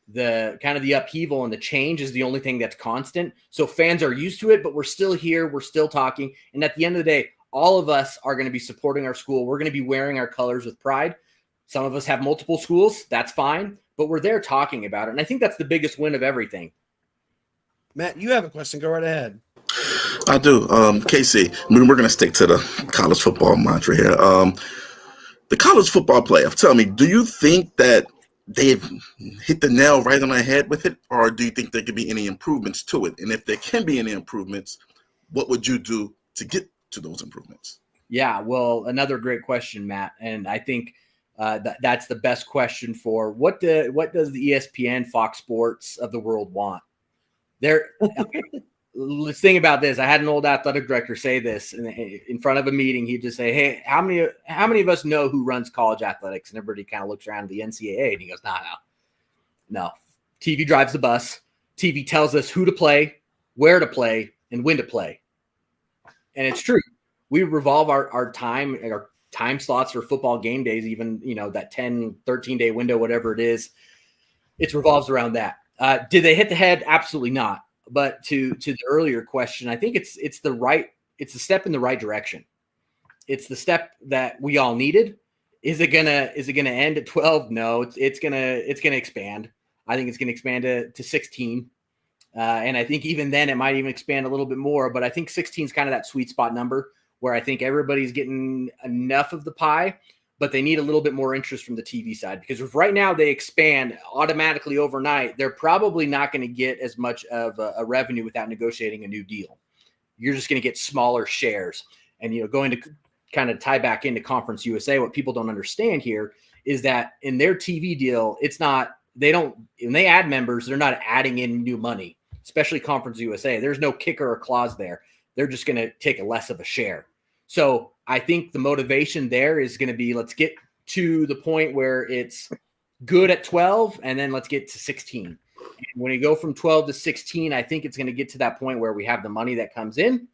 the kind of the upheaval and the change is the only thing that's constant. So fans are used to it, but we're still here. We're still talking. And at the end of the day, all of us are going to be supporting our school. We're going to be wearing our colors with pride. Some of us have multiple schools. That's fine. But we're there talking about it. And I think that's the biggest win of everything. Matt, you have a question. Go right ahead. I do. KC, we're going to stick to the college football mantra here. the college football playoff. Tell me, do you think that they've hit the nail right on the head with it, or do you think there could be any improvements to it? And if there can be any improvements, what would you do to get to those improvements? Yeah, well, another great question, Matt. And I think that's the best question for what does the ESPN, Fox Sports of the world want? Let's think about this. I had an old athletic director say this in front of a meeting. He'd just say, "Hey, how many of us know who runs college athletics?" And everybody kind of looks around at the NCAA, and he goes, "No. TV drives the bus. TV tells us who to play, where to play, and when to play." And it's true. We revolve our time slots for football game days, even, that 10, 13-day window, whatever it is, it revolves around that. Did they hit the head? Absolutely not. But to the earlier question, I think it's a step in the right direction. It's the step that we all needed. Is it gonna end at 12? No, it's gonna expand. I think it's gonna expand to 16. And I think even then it might even expand a little bit more, but I think 16 is kind of that sweet spot number where I think everybody's getting enough of the pie, but they need a little bit more interest from the TV side, because if right now they expand automatically overnight, they're probably not going to get as much of a revenue without negotiating a new deal. You're just going to get smaller shares. And, going to kind of tie back into Conference USA, what people don't understand here is that in their TV deal, when they add members, they're not adding in new money, especially Conference USA. There's no kicker or clause there. They're just going to take a less of a share. So I think the motivation there is going to be, let's get to the point where it's good at 12, and then let's get to 16. And when you go from 12 to 16, I think it's going to get to that point where we have the money that comes in.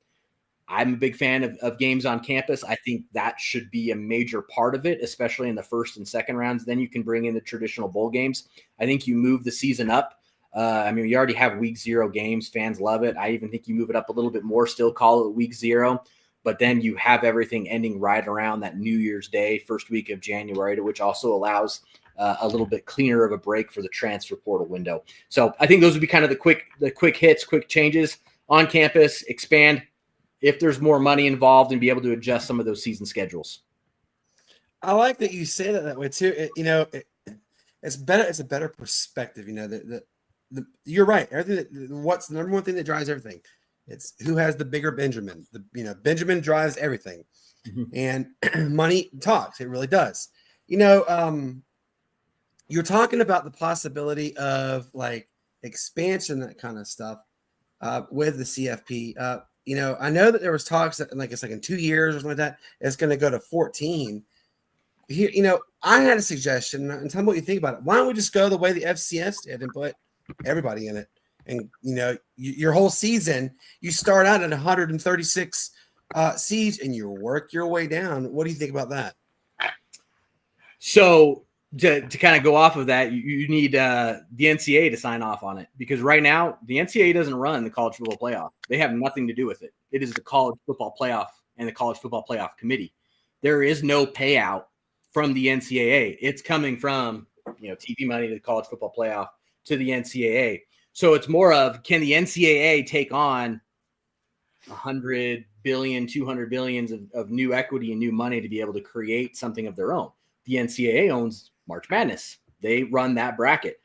I'm a big fan of games on campus. I think that should be a major part of it, especially in the first and second rounds. Then you can bring in the traditional bowl games. I think you move the season up. You already have week 0 games. Fans love it. I even think you move it up a little bit more, still call it week 0. But then you have everything ending right around that New Year's Day, first week of January, which also allows a little bit cleaner of a break for the transfer portal window. So I think those would be kind of the quick hits, quick changes on campus, expand if there's more money involved, and be able to adjust some of those season schedules. I like that you say that way too. It's better. It's a better perspective. You're right. What's the number one thing that drives everything? It's who has the bigger Benjamin. Benjamin drives everything, and money talks. It really does. You're talking about the possibility of like expansion, that kind of stuff, with the CFP. I know that there was talks that it's like in 2 years or something like that, it's going to go to 14. Here, I had a suggestion, and tell me what you think about it. Why don't we just go the way the FCS did and put everybody in it? And your whole season, you start out at 136 seeds, and you work your way down. What do you think about that? So to kind of go off of that, you need the NCAA to sign off on it, because right now the NCAA doesn't run the college football playoff. They have nothing to do with it. It is the college football playoff and the college football playoff committee. There is no payout from the NCAA. It's coming from TV money to the college football playoff to the NCAA. So it's more of, can the NCAA take on 100 billion, 200 billions of new equity and new money to be able to create something of their own? The NCAA owns March Madness. They run that bracket.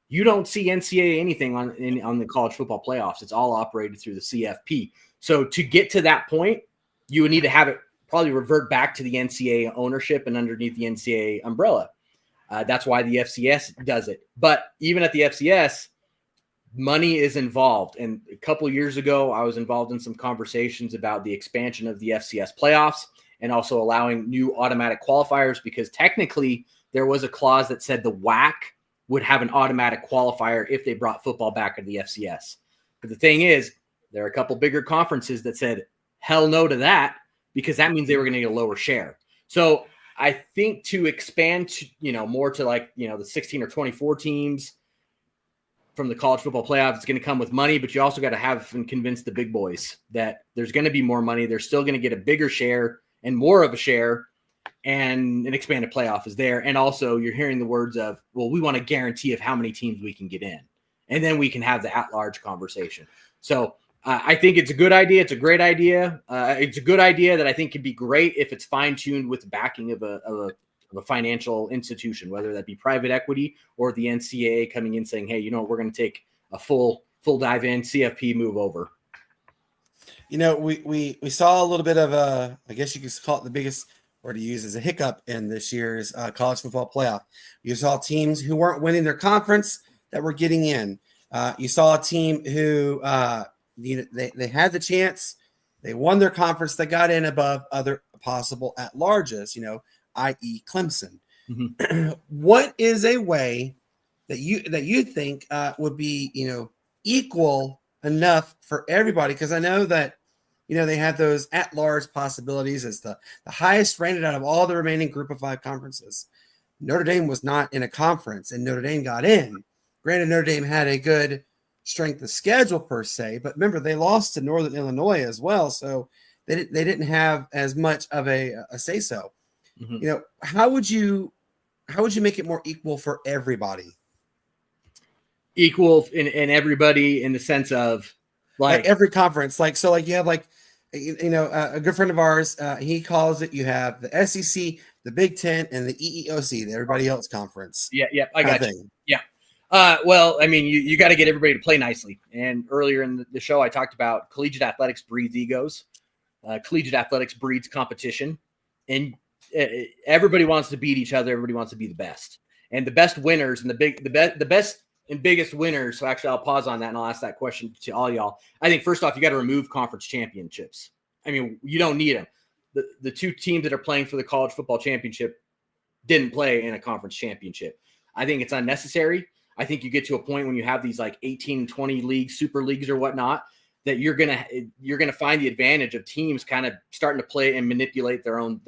You don't see NCAA anything on the college football playoffs. It's all operated through the CFP. So to get to that point, you would need to have it probably revert back to the NCAA ownership and underneath the NCAA umbrella. That's why the FCS does it. But even at the FCS, money is involved. And a couple of years ago, I was involved in some conversations about the expansion of the FCS playoffs and also allowing new automatic qualifiers, because technically there was a clause that said the WAC would have an automatic qualifier if they brought football back to the FCS. But the thing is, there are a couple bigger conferences that said hell no to that, because that means they were going to get a lower share. So I think to expand to, more to the 16 or 24 teams from the college football playoff, it's going to come with money, but you also got to have and convince the big boys that there's going to be more money. They're still going to get a bigger share and more of a share, and an expanded playoff is there. And also you're hearing the words of, well, we want a guarantee of how many teams we can get in, and then we can have the at-large conversation. So I think it's a good idea. It's a great idea. It's a good idea that I think could be great if it's fine-tuned with the backing of a of a financial institution, whether that be private equity or the NCAA coming in saying, hey, you know what, we're going to take a full dive in, CFP move over. You know, we saw a little bit of a, I guess you could call it the biggest word to use as a hiccup in this year's college football playoff. You saw teams who weren't winning their conference that were getting in. You saw a team who they had the chance, they won their conference, they got in above other possible at larges, i.e. Clemson. Mm-hmm. What is a way that you think would be, equal enough for everybody? Because I know that, they have those at-large possibilities as the highest rated out of all the remaining Group of 5 conferences. Notre Dame was not in a conference, and Notre Dame got in. Granted, Notre Dame had a good strength of schedule per se, but remember, they lost to Northern Illinois as well, so they didn't have as much of a say-so. Mm-hmm. How would you make it more equal for everybody? Equal in everybody in the sense of like every conference, so you have a good friend of ours, he calls it, you have the SEC, the Big Ten, and the EEOC, the everybody else conference. Yeah, I got you. Yeah. Well, I mean, you got to get everybody to play nicely. And earlier in the show, I talked about collegiate athletics breeds egos. Collegiate athletics breeds competition. And everybody wants to beat each other. Everybody wants to be the best. And the best winners and the best and biggest winners. So actually, I'll pause on that and I'll ask that question to all y'all. I think first off, you got to remove conference championships. I mean, you don't need them. The two teams that are playing for the college football championship didn't play in a conference championship. I think it's unnecessary. I think you get to a point when you have these like 18, 20 leagues, super leagues or whatnot, that you're gonna find the advantage of teams kind of starting to play and manipulate their own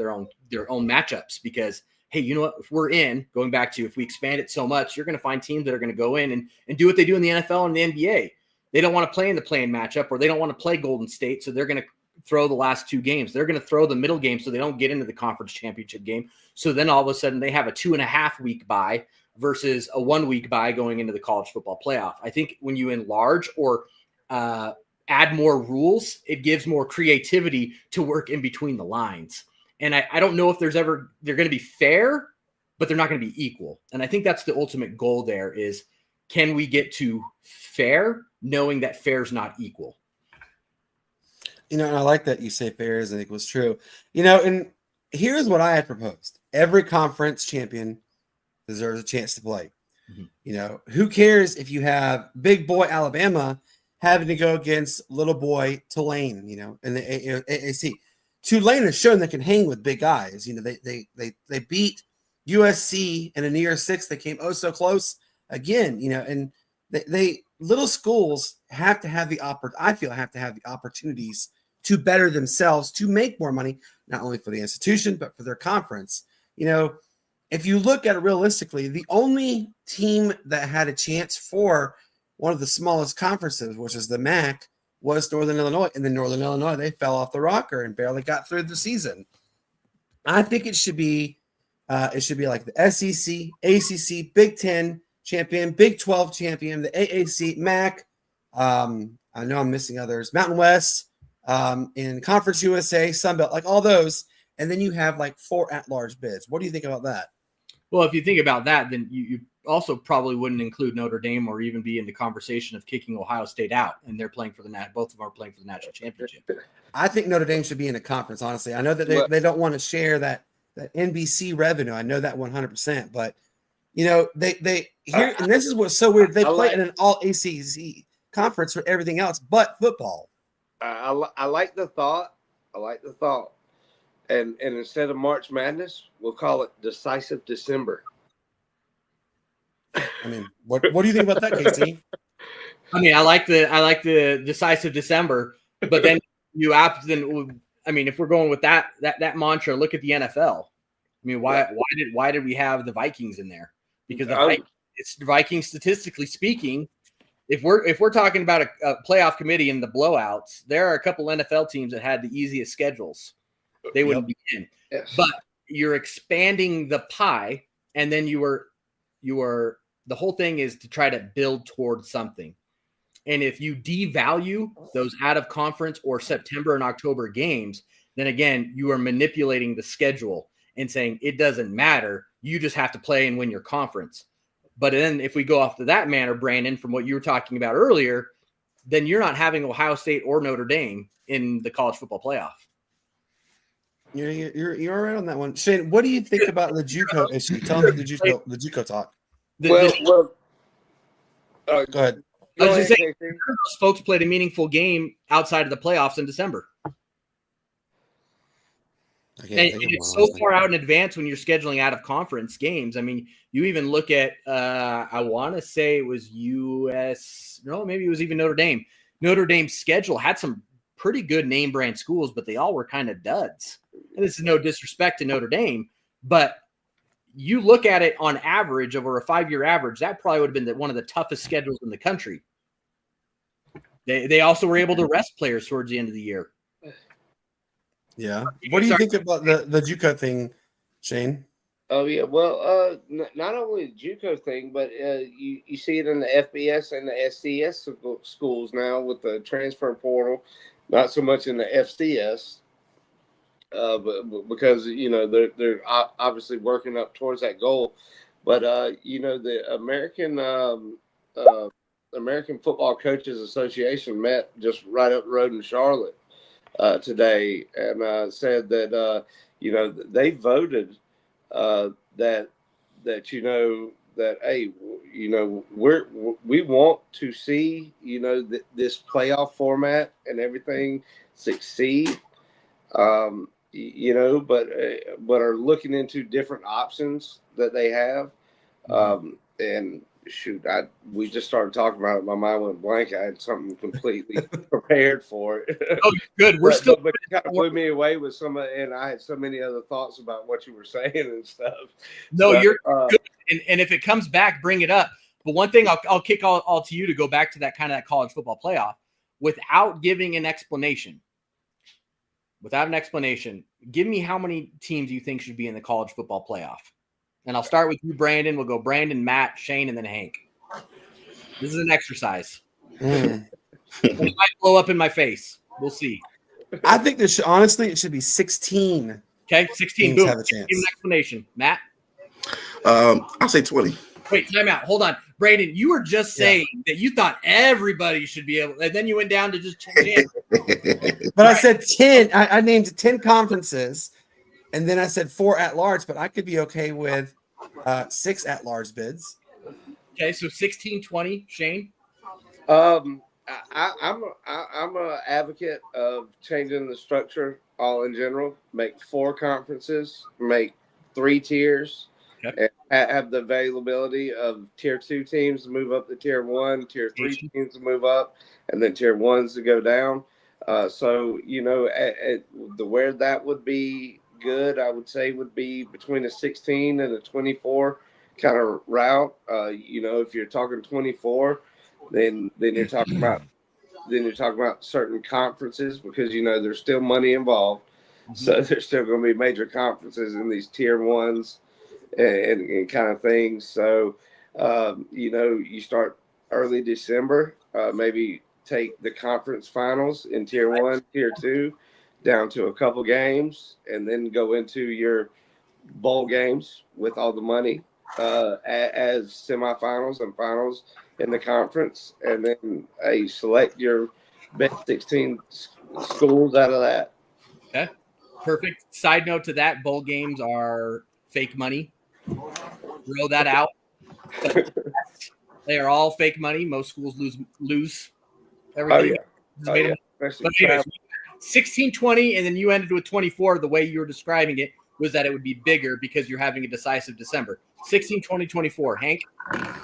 matchups, because hey, you know what? If we're going back to, if we expand it so much, you're going to find teams that are going to go in and do what they do in the NFL and the NBA. They don't want to play in the play-in matchup, or they don't want to play Golden State, so they're going to throw the last 2 games. They're going to throw the middle game so they don't get into the conference championship game. So then all of a sudden they have a 2.5 week bye versus a 1 week bye going into the college football playoff. I think when you enlarge or add more rules, it gives more creativity to work in between the lines. And I don't know if they're going to be fair, but they're not going to be equal. And I think that's the ultimate goal there is, can we get to fair, knowing that fair is not equal? And I like that you say fair is and equals true. And here's what I had proposed. Every conference champion deserves a chance to play. Mm-hmm. Who cares if you have big boy Alabama having to go against little boy Tulane, in the AAC. Tulane has shown they can hang with big guys. They beat USC in a New Year's Six. They came so close again. And they little schools have to have have the opportunities to better themselves, to make more money, not only for the institution but for their conference. If you look at it realistically, the only team that had a chance for one of the smallest conferences, which is the MAC, was Northern Illinois. And then Northern Illinois, they fell off the rocker and barely got through the season. I think it should be like the SEC, ACC, Big Ten champion, Big 12 champion, the AAC, MAC. I know I'm missing others. Mountain West, in Conference USA, Sunbelt, like all those. And then you have like 4 at-large bids. What do you think about that? Well, if you think about that, then you also probably wouldn't include Notre Dame or even be in the conversation of kicking Ohio State out, and they're playing for both of them are playing for the national championship. I think Notre Dame should be in a conference, honestly. I know that they don't want to share that NBC revenue. I know that 100%, but they here, and this is what's so weird. They play in an all ACC conference for everything else but football. I like the thought. And instead of March Madness, we'll call it Decisive December. I mean, what do you think about that, KC? I mean, I like the Decisive December, but then if we're going with that mantra, look at the NFL. I mean, why did we have the Vikings in there? Because it's the Vikings, statistically speaking. If we're talking about a playoff committee and the blowouts, there are a couple NFL teams that had the easiest schedules. They wouldn't be in. Yes. But you're expanding the pie, and then you are the whole thing is to try to build towards something. And if you devalue those out of conference or September and October games, then again, you are manipulating the schedule. and saying it doesn't matter. You just have to play and win your conference. But then if we go off to that manner, Brandon, from what you were talking about earlier, then you're not having Ohio State or Notre Dame in the college football playoff. You're right on that one. Shane, what do you think about the JUCO issue? Tell me the JUCO talk. Go ahead. I was just saying, those folks played a meaningful game outside of the playoffs in December. And it's so far out in advance when you're scheduling out of conference games. I mean, you even look at, I want to say it was maybe it was even Notre Dame. Notre Dame's schedule had some pretty good name brand schools, but they all were kind of duds. And this is no disrespect to Notre Dame, but you look at it on average over a 5-year average, that probably would have been one of the toughest schedules in the country. They also were able to rest players towards the end of the year. Yeah. What do you think about the JUCO thing, Shane? Oh yeah, well, not only the JUCO thing, but you see it in the FBS and the SCS schools now with the transfer portal. Not so much in the FCS, but because they're obviously working up towards that goal. But the American Football Coaches Association met just right up the road in Charlotte today, and said that they voted that hey, we want to see this playoff format and everything succeed, but are looking into different options that they have, and shoot, we just started talking about it. My mind went blank. I had something completely prepared for it. Oh, good. We're still. But it kind of blew me away with and I had so many other thoughts about what you were saying and stuff. No, so, you're good. And if it comes back, bring it up. But one thing I'll kick all to you to go back to that college football playoff without giving an explanation. Without an explanation, give me how many teams you think should be in the college football playoff. And I'll start with you, Brandon. We'll go Brandon, Matt, Shane, and then Hank. This is an exercise. It might blow up in my face. We'll see. I think it should be 16. Okay, 16. Boom. Have a chance. Give an explanation. Matt? I'll say 20. Wait, time out. Hold on. Brandon, you were just saying that you thought everybody should be able, and then you went down to just 10. But I said 10. I named 10 conferences. And then I said 4 at-large, but I could be okay with 6 at-large bids. Okay, so 16, 20, Shane? I'm an advocate of changing the structure all in general. Make 4 conferences, make 3 tiers, and have the availability of tier 2 teams to move up to tier 1, tier 3 teams to move up, and then tier 1s to go down. So where that would be good, I would say, would be between a 16 and a 24 kind of route. If you're talking 24, then you're talking about certain conferences, because there's still money involved. So there's still going to be major conferences in these tier 1s and kind of things. So you start early December, maybe take the conference finals in tier 1, tier 2 down to a couple games, and then go into your bowl games with all the money as semifinals and finals in the conference, and then select your best 16 schools out of that. Okay, perfect. Side note to that, bowl games are fake money. Throw that out. They are all fake money. Most schools lose everything. But anyways, 16, 20, and then you ended with 24. The way you were describing it was that it would be bigger because you're having a decisive December. 16, 20, 24. Hank?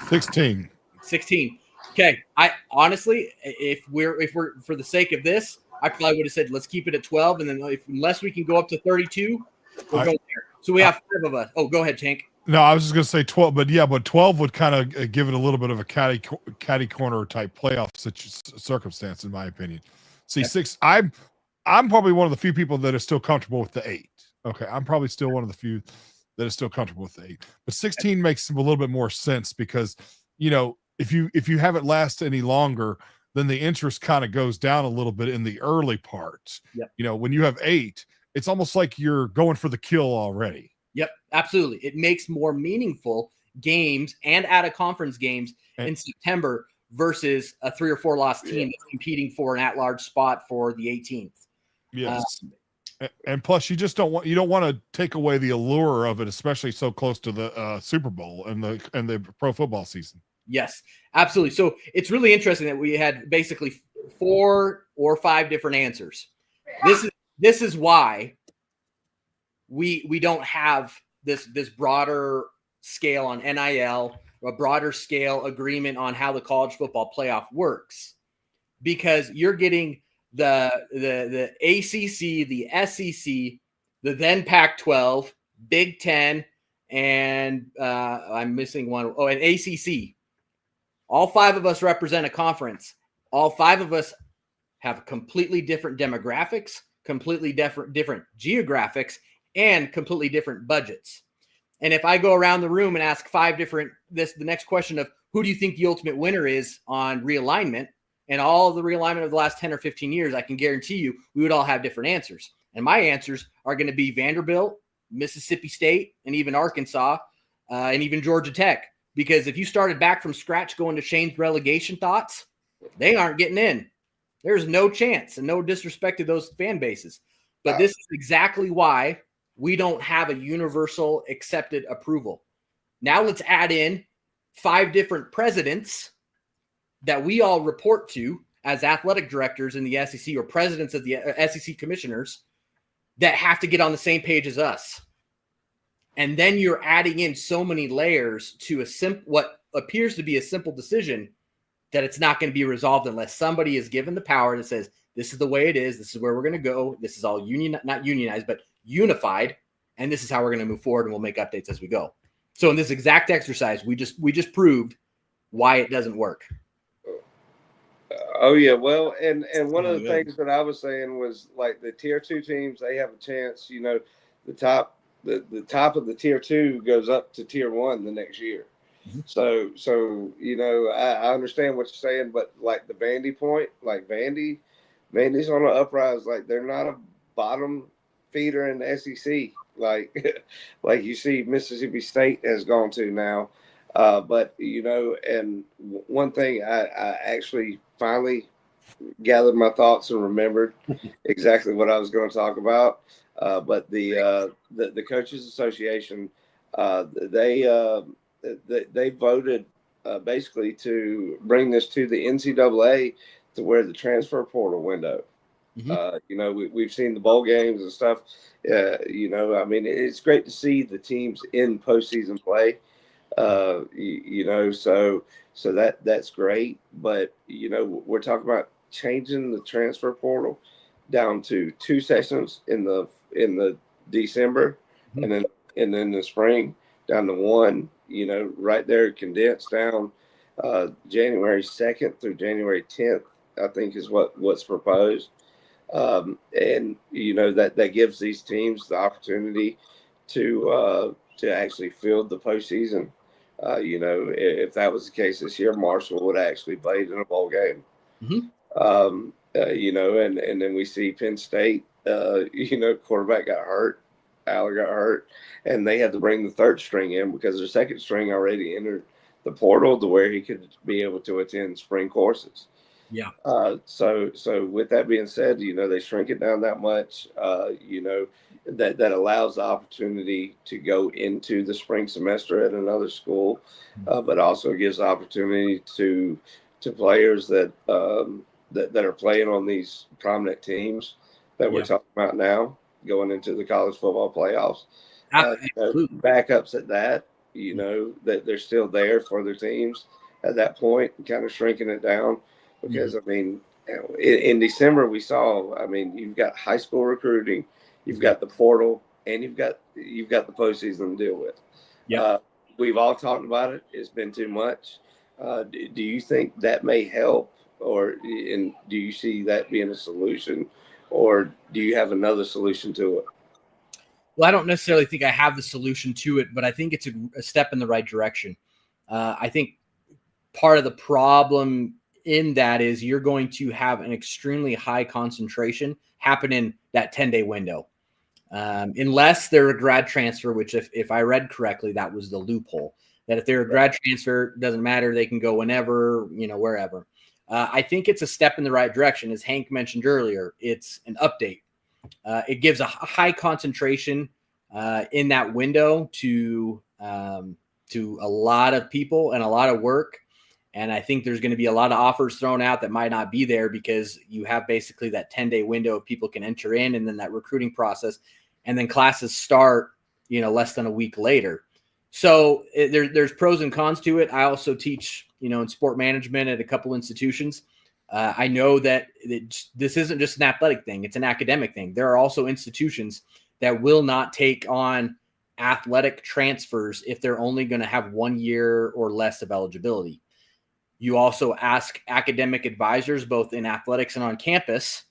16. 16. Okay. I honestly, if we're for the sake of this, I probably would have said let's keep it at 12, and then unless we can go up to 32, we'll go there. So we have 5 of us. Oh, go ahead, Hank. No, I was just going to say 12, but 12 would kind of give it a little bit of a catty corner type playoff circumstance, in my opinion. See, 6. I'm probably one of the few people that are still comfortable with the 8. Okay, I'm probably still one of the few that is still comfortable with the 8. But 16 makes a little bit more sense because if you have it last any longer, then the interest kind of goes down a little bit in the early parts. Yep. When you have 8, it's almost like you're going for the kill already. Yep, absolutely. It makes more meaningful games and out of conference games in September versus a 3 or 4 loss team that's competing for an at-large spot for the 18th. Yes. And plus, you don't want to take away the allure of it, especially so close to the Super Bowl and the pro football season. Yes, absolutely. So it's really interesting that we had basically 4 or 5 different answers. This is why we don't have this broader scale on NIL, a broader scale agreement on how the college football playoff works, because you're getting the ACC, the SEC, the then Pac-12, Big Ten, and I'm missing one. Oh, and ACC. All 5 of us represent a conference. All 5 of us have completely different demographics, completely different geographics, and completely different budgets. And if I go around the room and ask 5 different, the next question of who do you think the ultimate winner is on realignment, and all of the realignment of the last 10 or 15 years, I can guarantee you we would all have different answers. And my answers are going to be Vanderbilt, Mississippi State, and even Arkansas, and even Georgia Tech. Because if you started back from scratch going to Shane's relegation thoughts, they aren't getting in. There's no chance, and no disrespect to those fan bases. But this is exactly why we don't have a universal accepted approval. Now let's add in 5 different presidents that we all report to as athletic directors in the SEC, or presidents of the SEC commissioners, that have to get on the same page as us. And then you're adding in so many layers to what appears to be a simple decision that it's not going to be resolved unless somebody is given the power that says, this is the way it is. This is where we're going to go. This is all not unionized, but unified. And this is how we're going to move forward, and we'll make updates as we go. So in this exact exercise, we just proved why it doesn't work. Oh yeah, well, and one of the things that I was saying was, like, the tier 2 teams, they have a chance. You know, the top of the tier 2 goes up to tier 1 the next year. Mm-hmm. So you know, I understand what you're saying, but like the Vandy point, like Vandy's on the uprise. Like, they're not a bottom feeder in the SEC. Like you see Mississippi State has gone to now. But, you know, and one thing I actually finally gathered my thoughts and remembered exactly what I was going to talk about. But the Coaches Association, they voted basically to bring this to the NCAA, to where the transfer portal window. Mm-hmm. You know, we've seen the bowl games and stuff. You know, I mean, it's great to see the teams in postseason play. You know, so that's great. But, you know, we're talking about changing the transfer portal down to 2 sessions in the December, mm-hmm. and then the spring down to 1. You know, right there, condensed down. January 2nd through January 10th, I think, is what's proposed. And, you know, that gives these teams the opportunity to actually field the postseason. You know, if that was the case this year, Marshall would have actually played in a bowl game. Mm-hmm. You know, and then we see Penn State, you know, quarterback got hurt, Aller got hurt, and they had to bring the 3rd string in because their 2nd string already entered the portal to where he could be able to attend spring courses. Yeah. So with that being said, you know, they shrink it down that much, you know, that allows the opportunity to go into the spring semester at another school, but also gives the opportunity to players that are playing on these prominent teams that we're talking about now, going into the college football playoffs. You know, backups at that, you know, that they're still there for their teams at that point, and kind of shrinking it down. Because, I mean, in December we saw, I mean, you've got high school recruiting, you've got the portal, and you've got the postseason to deal with. Yeah, we've all talked about it. It's been too much. Do you think that may help, and do you see that being a solution, or do you have another solution to it? Well, I don't necessarily think I have the solution to it, but I think it's a step in the right direction. I think part of the problem in that is you're going to have an extremely high concentration happen in that 10-day window. unless they're a grad transfer, which if I read correctly, that was the loophole, that if they're a grad transfer, doesn't matter. They can go whenever, wherever. I think it's a step in the right direction. As Hank mentioned earlier, it's an update. It gives a high concentration in that window to a lot of people and a lot of work. And I think there's going to be a lot of offers thrown out that might not be there because you have basically that 10-day window of people can enter in, and then that recruiting process, and then classes start, less than a week later. So there's pros and cons to it. I also teach, in sport management at a couple institutions. I know that this isn't just an athletic thing. It's an academic thing. There are also institutions that will not take on athletic transfers if they're only going to have 1 year or less of eligibility. You also ask academic advisors, both in athletics and on campus,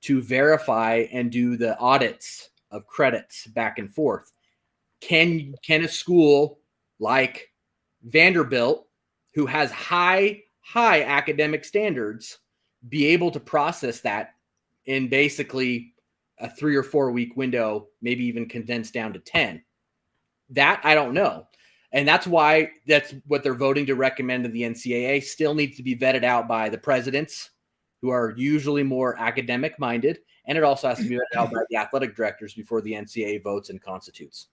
to verify and do the audits of credits back and forth. Can a school like Vanderbilt, who has high academic standards, be able to process that in basically a 3 or 4 week window, maybe even condensed down to 10? That I don't know. And that's why that's what they're voting to recommend to the NCAA. Still needs to be vetted out by the presidents, who are usually more academic minded. And it also has to be vetted out by the athletic directors before the NCAA votes and constitutes.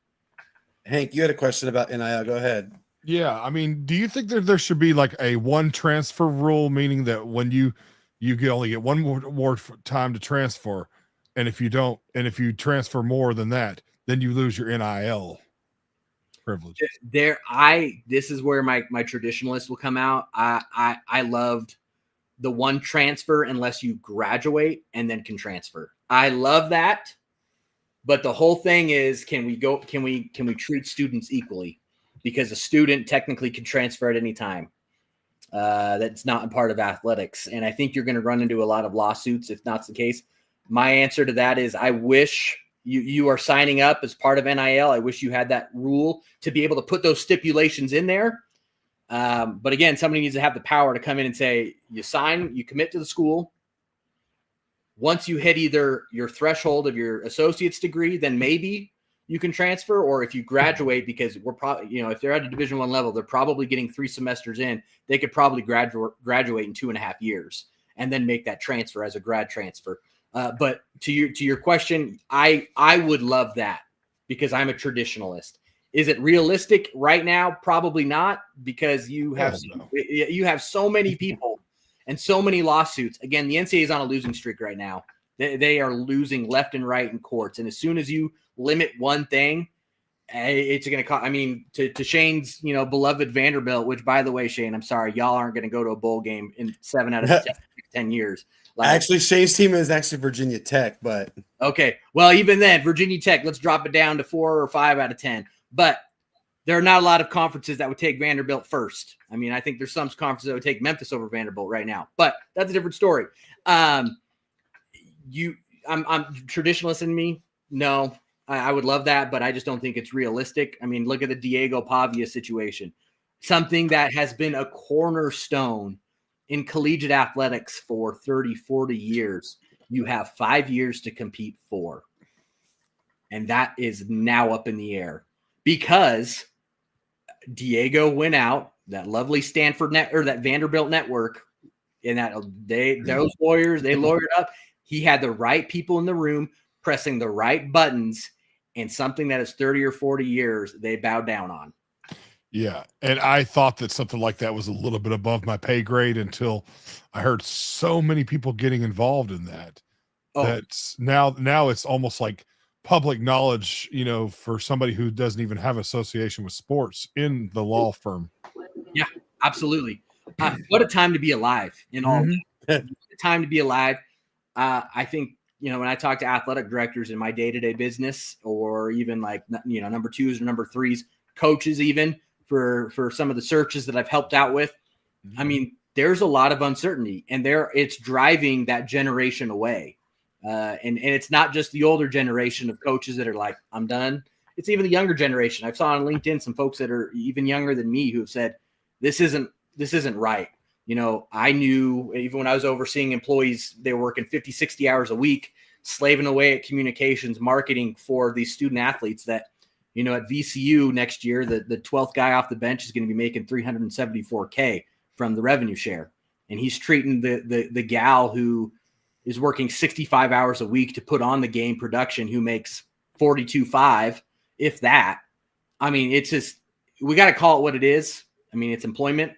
Hank, you had a question about NIL. Go ahead. Yeah, I mean, do you think that there should be like a one transfer rule, meaning that when you can only get one more time to transfer, and if you transfer more than that, then you lose your NIL privilege? This is where my traditionalist will come out. I loved the one transfer unless you graduate and then can transfer. I love that. But the whole thing is, can we treat students equally? Because a student technically can transfer at any time. That's not a part of athletics. And I think you're going to run into a lot of lawsuits if that's the case. My answer to that is, I wish you are signing up as part of NIL. I wish you had that rule to be able to put those stipulations in there. But again, somebody needs to have the power to come in and say, you sign, you commit to the school. Once you hit either your threshold of your associate's degree, then maybe you can transfer, or if you graduate, because we're probably, if they're at a Division I level, they're probably getting 3 semesters in. They could probably graduate in 2.5 years and then make that transfer as a grad transfer. But to your question, I would love that, because I'm a traditionalist. Is it realistic right now? Probably not, because you have so many people and so many lawsuits. Again, the NCAA is on a losing streak right now. They are losing left and right in courts. And as soon as you limit one thing, it's going to cost. I mean, to Shane's, beloved Vanderbilt, which, by the way, Shane, I'm sorry, y'all aren't going to go to a bowl game in 7 out of 10 years. Actually, Shane's team is actually Virginia Tech, but okay. Well, even then, Virginia Tech, let's drop it down to 4 or 5 out of 10. But there are not a lot of conferences that would take Vanderbilt first. I mean, I think there's some conferences that would take Memphis over Vanderbilt right now, but that's a different story. I'm traditionalist in me. No, I would love that, but I just don't think it's realistic. I mean, look at the Diego Pavia situation, something that has been a cornerstone in collegiate athletics for 30, 40 years. You have 5 years to compete for. And that is now up in the air because Diego went out, that lovely Stanford that Vanderbilt network, and those lawyers, they lawyered up. He had the right people in the room pressing the right buttons, and something that is 30 or 40 years, they bowed down on. Yeah. And I thought that something like that was a little bit above my pay grade until I heard so many people getting involved in that. That's now it's almost like public knowledge, for somebody who doesn't even have association with sports in the law firm. Yeah, absolutely. What a time to be alive in all. What a time to be alive. I think, when I talk to athletic directors in my day-to-day business, or even like, number 2s or number 3s, coaches, even for some of the searches that I've helped out with, I mean, there's a lot of uncertainty, and it's driving that generation away. And it's not just the older generation of coaches that are like, I'm done. It's even the younger generation. I've saw on LinkedIn some folks that are even younger than me who have said, this isn't right. I knew even when I was overseeing employees, they were working 50, 60 hours a week. slaving away at communications, marketing for these student athletes that, you know, at VCU next year, the 12th guy off the bench is going to be making $374K from the revenue share. And he's treating the gal who is working 65 hours a week to put on the game production, who makes 42.5, if that. I mean, it's just, we got to call it what it is. I mean, it's employment.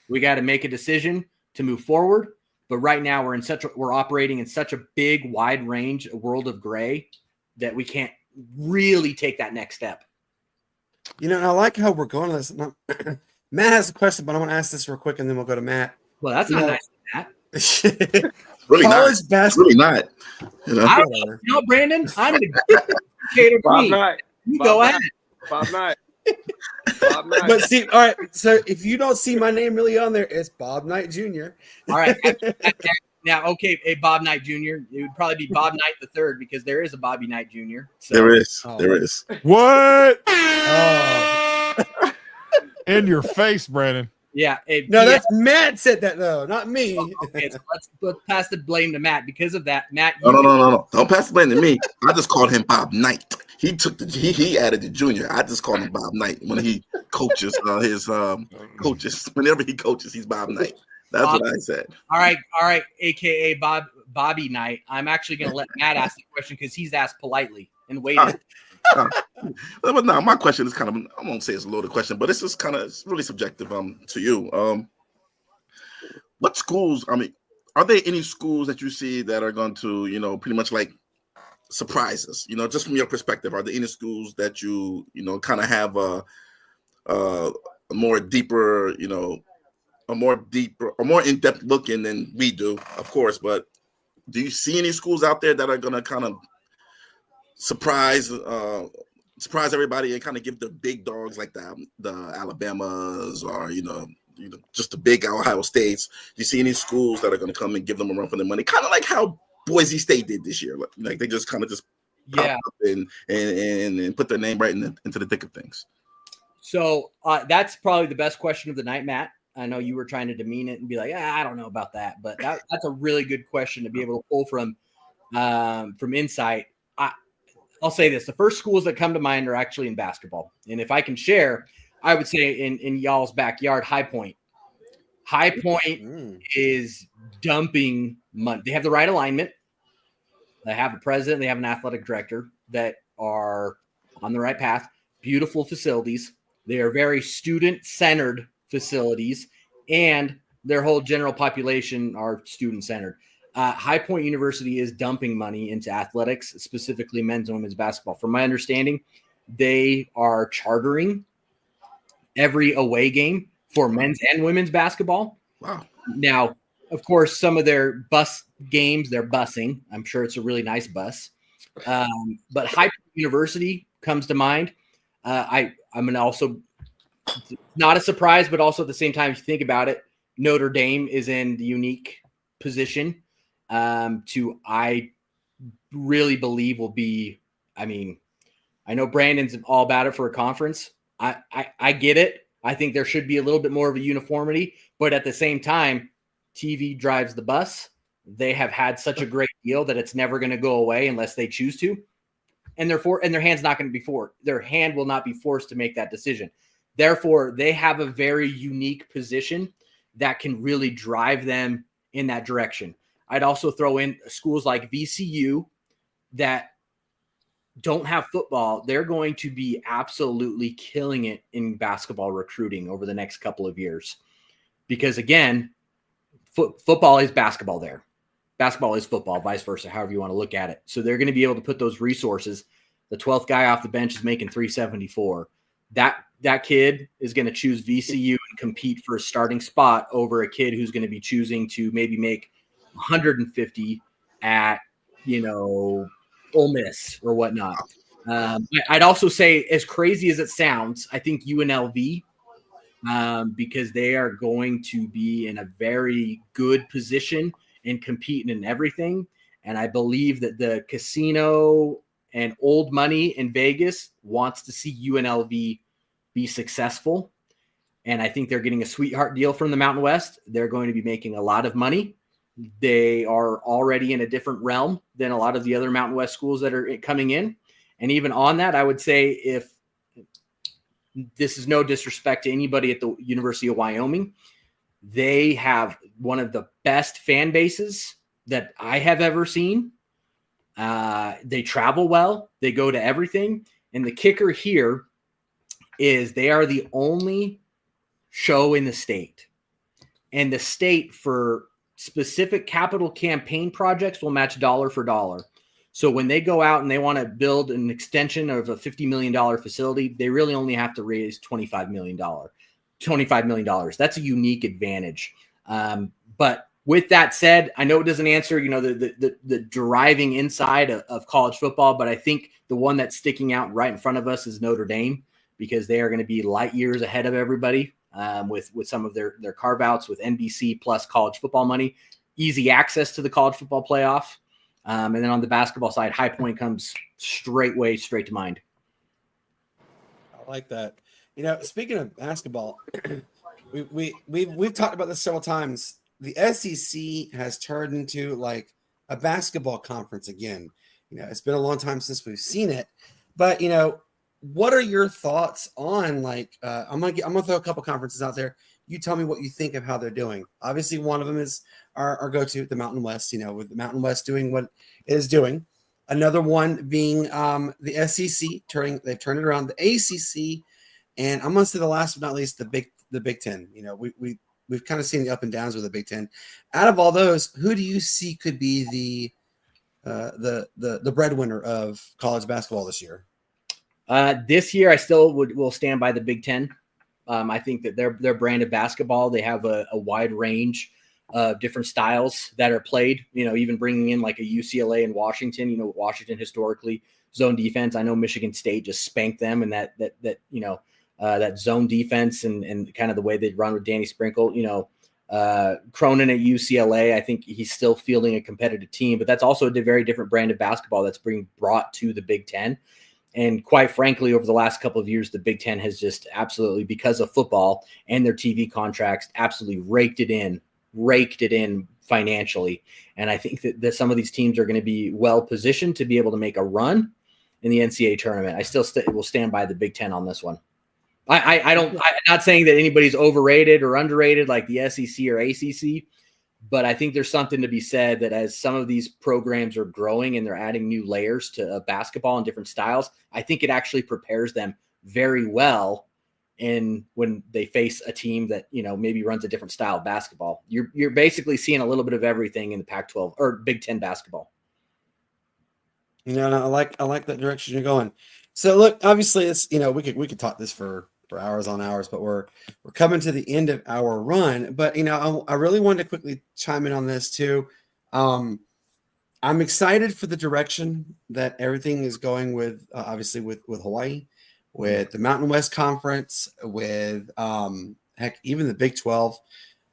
We got to make a decision to move forward. But right now we're operating in such a big, wide range, a world of gray, that we can't really take that next step. You know, and I like how we're going to this. Matt has a question, but I want to ask this real quick, and then we'll go to Matt. Well, that's not nice, Matt. Really College not. basketball. It's really not. You know? You know, Brandon, I'm the educator. Bob Knight. You go ahead. Bob Knight. Bob Knight. But see, all right. So if you don't see my name really on there, it's Bob Knight Jr. All right. Now, okay, a Bob Knight Jr. It would probably be Bob Knight the third, because there is a Bobby Knight Jr. So. There is. Oh. There is. What? Oh. In your face, Brandon. Yeah. No, that's Matt said that though, not me. Okay, so let's pass the blame to Matt. Because of that, Matt. No. Don't pass the blame to me. I just called him Bob Knight. He took he added the junior. I just called him Bob Knight when he coaches his coaches. Whenever he coaches, he's Bob Knight. That's what I said. All right, AKA Bobby Knight. I'm actually going to let Matt ask the question because he's asked politely and waited. But no, my question is kind of, I won't say it's a loaded question, but it's really subjective to you. What schools, I mean, are there any schools that you see that are going to, you know, pretty much like surprise us? You know, just from your perspective, are there any schools that you know, kind of have a more deeper, you know, a more in-depth look in than we do, of course, but do you see any schools out there that are going to kind of surprise everybody and kind of give the big dogs like the Alabamas or you know just the big Ohio States? You see any schools that are going to come and give them a run for their money, kind of like how Boise State did this year? Like they just kind of pop up and put their name right into the thick of things. So that's probably the best question of the night, Matt. I know you were trying to demean it and be like, I don't know about that, but that's a really good question to be able to pull from insight. I'll say this. The first schools that come to mind are actually in basketball. And if I can share, I would say in y'all's backyard, High Point. High Point is dumping money. They have the right alignment. They have a president. They have an athletic director that are on the right path. Beautiful facilities. They are very student-centered facilities, and their whole general population are student-centered. High Point University is dumping money into athletics, specifically men's and women's basketball. From my understanding, they are chartering every away game for men's and women's basketball. Wow. Now, of course, some of their bus games, they're busing. I'm sure it's a really nice bus. But High Point University comes to mind. I'm going to also, not a surprise, but also at the same time, if you think about it, Notre Dame is in the unique position I really believe will be, I mean, I know Brandon's all about it for a conference. I get it. I think there should be a little bit more of a uniformity, but at the same time, TV drives the bus. They have had such a great deal that it's never going to go away unless they choose to. And their hand's not going to be their hand will not be forced to make that decision. Therefore, they have a very unique position that can really drive them in that direction. I'd also throw in schools like VCU that don't have football. They're going to be absolutely killing it in basketball recruiting over the next couple of years. Because again, football is basketball there. Basketball is football, vice versa, however you want to look at it. So they're going to be able to put those resources. The 12th guy off the bench is making $374. That kid is going to choose VCU and compete for a starting spot over a kid who's going to be choosing to maybe make 150 at, Ole Miss or whatnot. I'd also say, as crazy as it sounds, I think UNLV, because they are going to be in a very good position and competing in everything. And I believe that the casino and old money in Vegas wants to see UNLV be successful. And I think they're getting a sweetheart deal from the Mountain West. They're going to be making a lot of money. They are already in a different realm than a lot of the other Mountain West schools that are coming in. And even on that, I would say, if this is no disrespect to anybody at the University of Wyoming, they have one of the best fan bases that I have ever seen. They travel well. They go to everything. And the kicker here is they are the only show in the state. And the state, for specific capital campaign projects, will match dollar for dollar. So when they go out and they want to build an extension of a $50 million facility, they really only have to raise $25 million. That's a unique advantage. But with that said, I know it doesn't answer, the driving inside of college football, but I think the one that's sticking out right in front of us is Notre Dame, because they are going to be light years ahead of everybody with some of their carve outs with NBC plus college football money, easy access to the college football playoff. And then on the basketball side, High Point comes straight to mind. I like that. Speaking of basketball, we've talked about this several times. The SEC has turned into like a basketball conference again. It's been a long time since we've seen it, but what are your thoughts on I'm gonna throw a couple conferences out there. You tell me what you think of how they're doing. Obviously, one of them is our go-to, the Mountain West. With the Mountain West doing what it is doing. Another one being the SEC they've turned it around. The ACC, and I'm gonna say the last but not least, the Big Ten. We've kind of seen the up and downs with the Big Ten. Out of all those, who do you see could be the breadwinner of college basketball this year? This year, I still will stand by the Big Ten. I think that their brand of basketball, they have a wide range of different styles that are played, even bringing in like a UCLA and Washington, Washington historically zone defense. I know Michigan State just spanked them, and that zone defense and kind of the way they run with Danny Sprinkle, Cronin at UCLA, I think he's still fielding a competitive team, but that's also a very different brand of basketball that's being brought to the Big Ten. And quite frankly, over the last couple of years, the Big Ten has just absolutely, because of football and their TV contracts, absolutely raked it in financially. And I think that some of these teams are going to be well positioned to be able to make a run in the NCAA tournament. I still will stand by the Big Ten on this one. I'm not saying that anybody's overrated or underrated like the SEC or ACC, but I think there's something to be said that as some of these programs are growing and they're adding new layers to basketball and different styles, I think it actually prepares them very well when they face a team that, maybe runs a different style of basketball. You're basically seeing a little bit of everything in the Pac-12 or Big Ten basketball. I like that direction you're going. So look, obviously it's, we could talk this for hours on hours, but we're coming to the end of our run. But I really wanted to quickly chime in on this too. I'm excited for the direction that everything is going with, obviously with Hawaii, with the Mountain West Conference, with even the Big 12.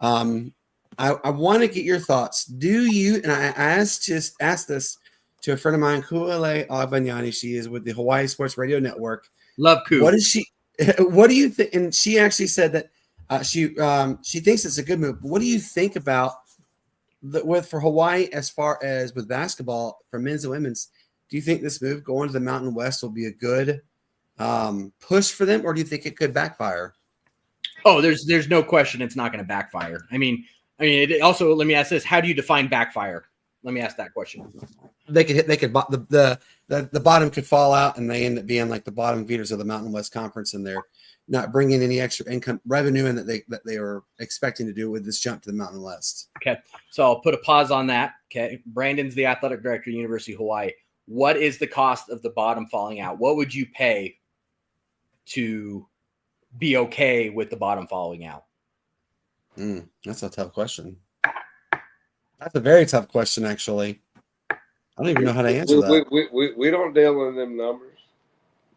I want to get your thoughts. Do you? And I asked this to a friend of mine, Ku'ele Agbanyani. She is with the Hawaii Sports Radio Network. Love Ku. What do you think? And she actually said that she thinks it's a good move. But what do you think about for Hawaii as far as with basketball for men's and women's? Do you think this move going to the Mountain West will be a good push for them, or do you think it could backfire? Oh, there's no question it's not going to backfire. I mean, it also, let me ask this: how do you define backfire? Let me ask that question. The bottom could fall out, and they end up being like the bottom feeders of the Mountain West Conference, and they're not bringing any extra income revenue in that they were expecting to do with this jump to the Mountain West. Okay, so I'll put a pause on that. Okay, Brandon's the athletic director at University of Hawaii. What is the cost of the bottom falling out? What would you pay to be okay with the bottom falling out? That's a tough question. That's a very tough question, actually. I don't even know how to answer that. We don't deal in them numbers.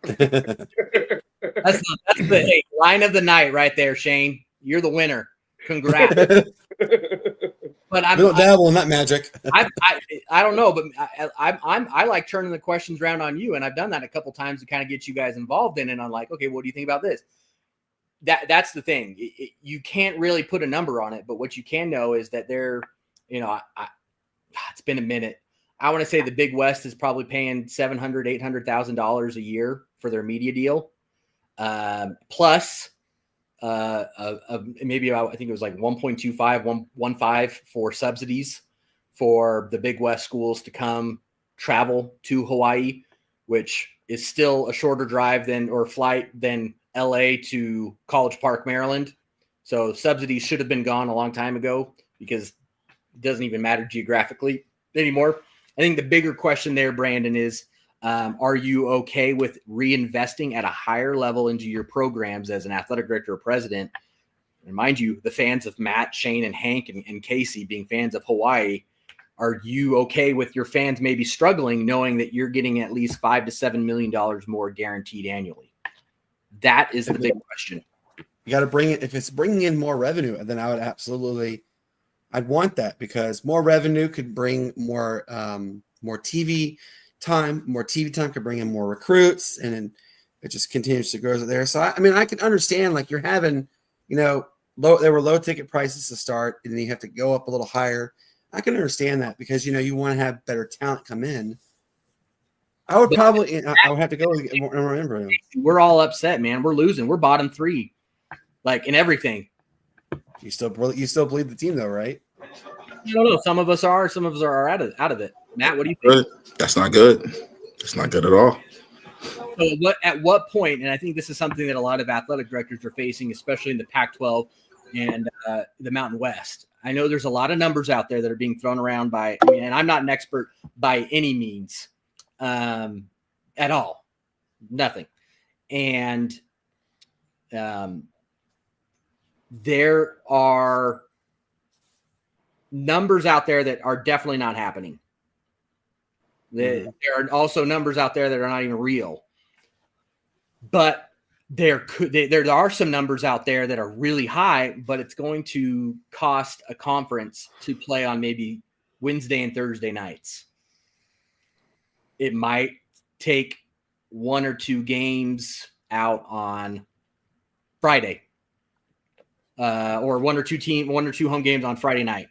That's the line of the night right there, Shane. You're the winner. Congrats. But we don't dabble in that magic. I don't know, but I like turning the questions around on you, and I've done that a couple times to kind of get you guys involved in it. And I'm like, okay, what do you think about this? That's the thing. You can't really put a number on it, but what you can know is that they're you know, it's been a minute. I want to say the Big West is probably paying $700,000, $800,000 a year for their media deal. Plus maybe about, I think it was like 1.25, 1.15 for subsidies for the Big West schools to come travel to Hawaii, which is still a shorter drive or flight than LA to College Park, Maryland. So subsidies should have been gone a long time ago because it doesn't even matter geographically anymore. I think the bigger question there, Brandon, is are you okay with reinvesting at a higher level into your programs as an athletic director or president? And mind you, the fans of Matt, Shane, and Hank and Casey being fans of Hawaii, are you okay with your fans maybe struggling knowing that you're getting at least $5 to $7 million more guaranteed annually? That is the big question. You got to bring it. If it's bringing in more revenue, then I would I'd want that, because more revenue could bring more TV time. More TV time could bring in more recruits, and then it just continues to grow there. So I mean, I can understand, like, you're having, there were low ticket prices to start, and then you have to go up a little higher. I can understand that, because you want to have better talent come in. I would have to go and remember. We're all upset, man. We're losing. We're bottom 3, like, in everything. You still believe the team, though, right? I don't know. Some of us are. Some of us are out of it. Matt, what do you think? That's not good. That's not good at all. So at what point, and I think this is something that a lot of athletic directors are facing, especially in the Pac-12 and the Mountain West. I know there's a lot of numbers out there that are being thrown around and I'm not an expert by any means at all. Nothing. And there are numbers out there that are definitely not happening. There are also numbers out there that are not even real. But there are some numbers out there that are really high, but it's going to cost a conference to play on maybe Wednesday and Thursday nights. It might take 1 or 2 games out on Friday, or 1 or 2 home games on Friday night.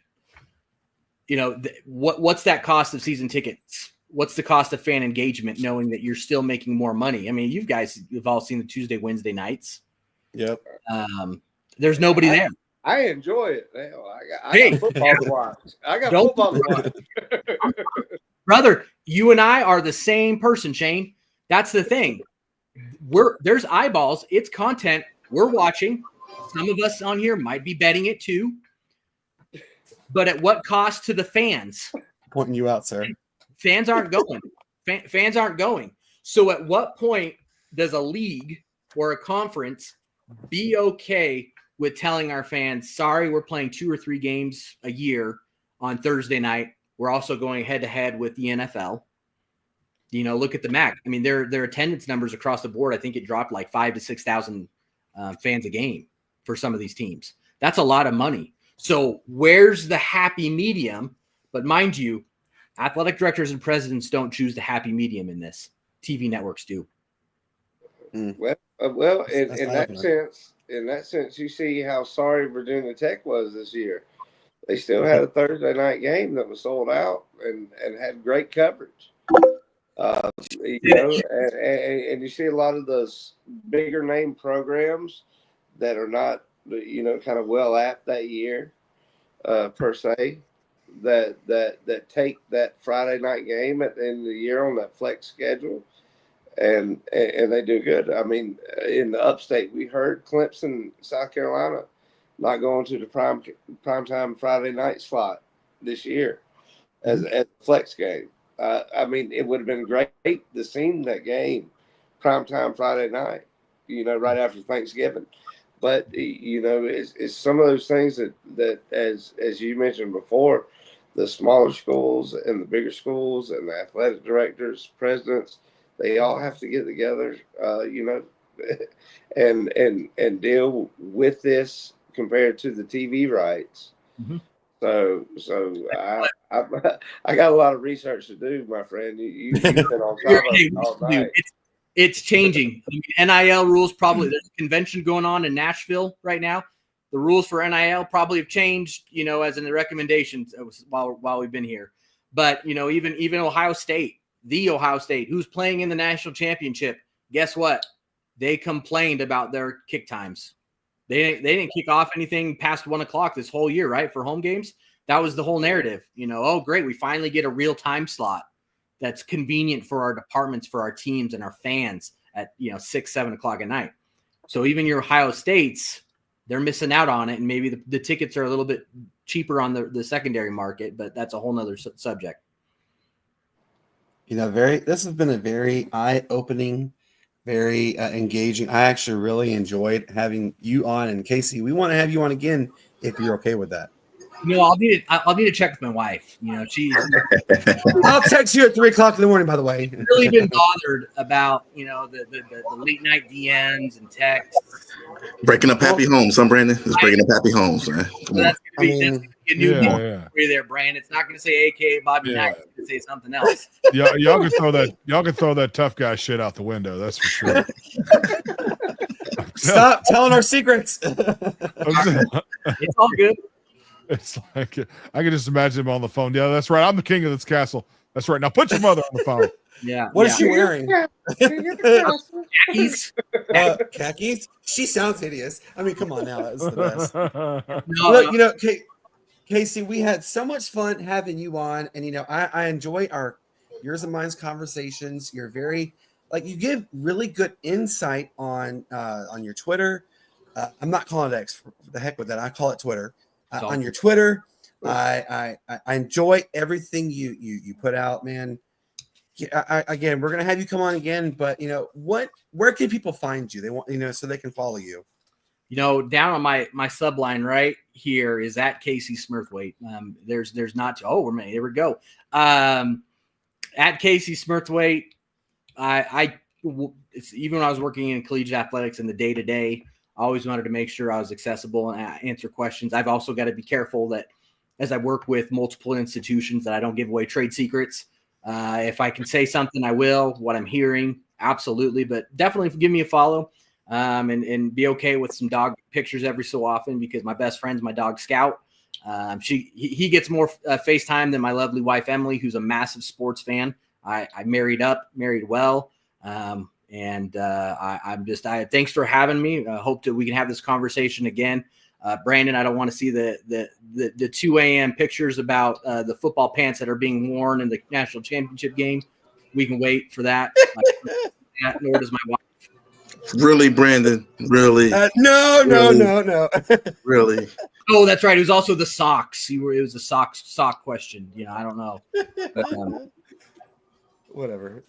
What's that cost of season tickets? What's the cost of fan engagement, knowing that you're still making more money? I mean, you guys have all seen the Tuesday, Wednesday nights. Yep. There's nobody there. I enjoy it. I got football to watch. Football to watch. Brother, you and I are the same person, Shane. That's the thing. There's eyeballs. It's content. We're watching. Some of us on here might be betting it too. But at what cost to the fans? Pointing you out, sir. Fans aren't going. Fans aren't going. So at what point does a league or a conference be okay with telling our fans, sorry, we're playing 2 or 3 games a year on Thursday night. We're also going head-to-head with the NFL. Look at the MAC. I mean, their attendance numbers across the board, I think it dropped like 5,000 to 6,000 fans a game for some of these teams. That's a lot of money. So where's the happy medium? But mind you, athletic directors and presidents don't choose the happy medium in this. TV networks do. Well, in that sense, you see how sorry Virginia Tech was this year. They still had a Thursday night game that was sold out and had great coverage. And you see a lot of those bigger name programs that are not, kind of well apt that year, per se, that take that Friday night game at the end of the year on that flex schedule, and they do good. I mean, in the upstate, we heard Clemson, South Carolina, not going to the primetime Friday night slot this year as a flex game. I mean, it would have been great to see that game primetime Friday night, right after Thanksgiving. But it's some of those things that as you mentioned before, the smaller schools and the bigger schools and the athletic directors, presidents, they all have to get together, and deal with this compared to the TV rights. Mm-hmm. So I got a lot of research to do, my friend. You've been on top of it all night. It's changing. I mean, NIL rules, probably there's a convention going on in Nashville right now. the rules for NIL probably have changed, as in the recommendations while we've been here. But, even Ohio State, who's playing in the national championship, guess what? They complained about their kick times. They didn't kick off anything past 1:00 this whole year, right? For home games. That was the whole narrative, oh, great. We finally get a real time slot that's convenient for our departments, for our teams and our fans at, 6, 7 o'clock at night. So even your Ohio States, they're missing out on it. And maybe the tickets are a little bit cheaper on the secondary market, but that's a whole nother subject. This has been a very eye-opening, very engaging. I actually really enjoyed having you on. And Casey, we want to have you on again if you're okay with that. I'll need to check with my wife. She's I'll text you at 3:00 in the morning, by the way. really been bothered about, the late night DMs and texts. Breaking up happy homes. Some Brandon is breaking up happy homes, man. Come on. That's going to be a new yeah. for you there, Brandon. It's not going to say AKA Bobby Knight. It's going to say something else. Y'all can throw that tough guy shit out the window. That's for sure. Stop telling our secrets. It's all good. It's like I can just imagine him on the phone. Yeah, that's right. I'm the king of this castle. That's right. Now put your mother on the phone. Yeah. What is she wearing? Khakis. Khakis? She sounds hideous. I mean, come on now. That's the best. No, Look, Casey, we had so much fun having you on. And, I enjoy our yours and mine's conversations. You're very, you give really good insight on your Twitter. I'm not calling it X. For the heck with that. I call it Twitter. On your Twitter, I enjoy everything you put out, man. Again, we're gonna have you come on again, but where can people find you? They want so they can follow you. Down on my subline right here is at KC Smurthwaite. There's not. Here we go. At KC Smurthwaite, it's even when I was working in collegiate athletics in the day-to-day. I always wanted to make sure I was accessible and answer questions. I've also got to be careful that as I work with multiple institutions that I don't give away trade secrets. If I can say something, I will. What I'm hearing, absolutely. But definitely give me a follow and be okay with some dog pictures every so often because my best friend's my dog Scout. He gets more FaceTime than my lovely wife, Emily, who's a massive sports fan. I married well. And thanks for having me. I hope that we can have this conversation again. Brandon, I don't want to see the 2 a.m. pictures about the football pants that are being worn in the national championship game. We can wait for that. Nor does my wife. Really, Brandon? Really? No. Really? Oh, that's right. It was also the socks. It was a sock question. I don't know. But, whatever.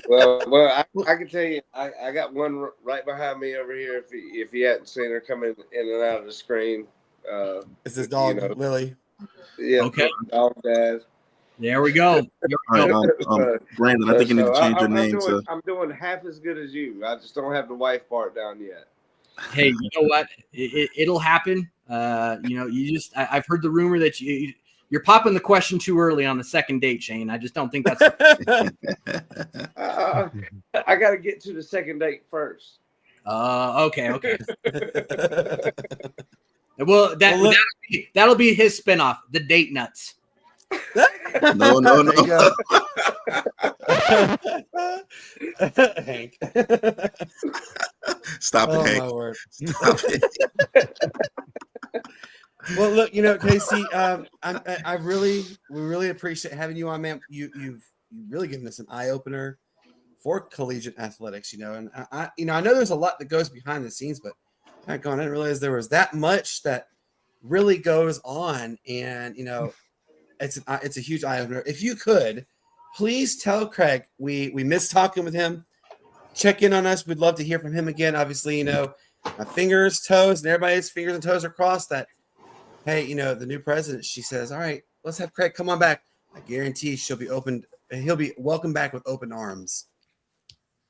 well, I can tell you, I got one right behind me over here. If you hadn't seen her coming in and out of the screen, it's his dog Lily. Yeah. Okay. Dog Dad. There we go. Brandon, I think you need to change your name. I'm doing half as good as you. I just don't have the wife part down yet. Hey, you know what? It'll happen. I've heard the rumor that you're popping the question too early on the second date, Shane. I just don't think that's. I got to get to the second date first. Okay. Well, that'll be his spinoff, the Date Nuts. No. Hank. Stop it, Hank. My word. Stop it. Well, look, Casey, we really appreciate having you on, man. You've really given us an eye opener for collegiate athletics, and I know there's a lot that goes behind the scenes, but I didn't realize there was that much that really goes on, and it's a huge eye opener. If you could, please tell Craig we miss talking with him. Check in on us. We'd love to hear from him again. Obviously, my fingers, toes, and everybody's fingers and toes are crossed that. Hey, the new president, she says, all right, let's have Craig come on back. I guarantee he'll be welcomed back with open arms.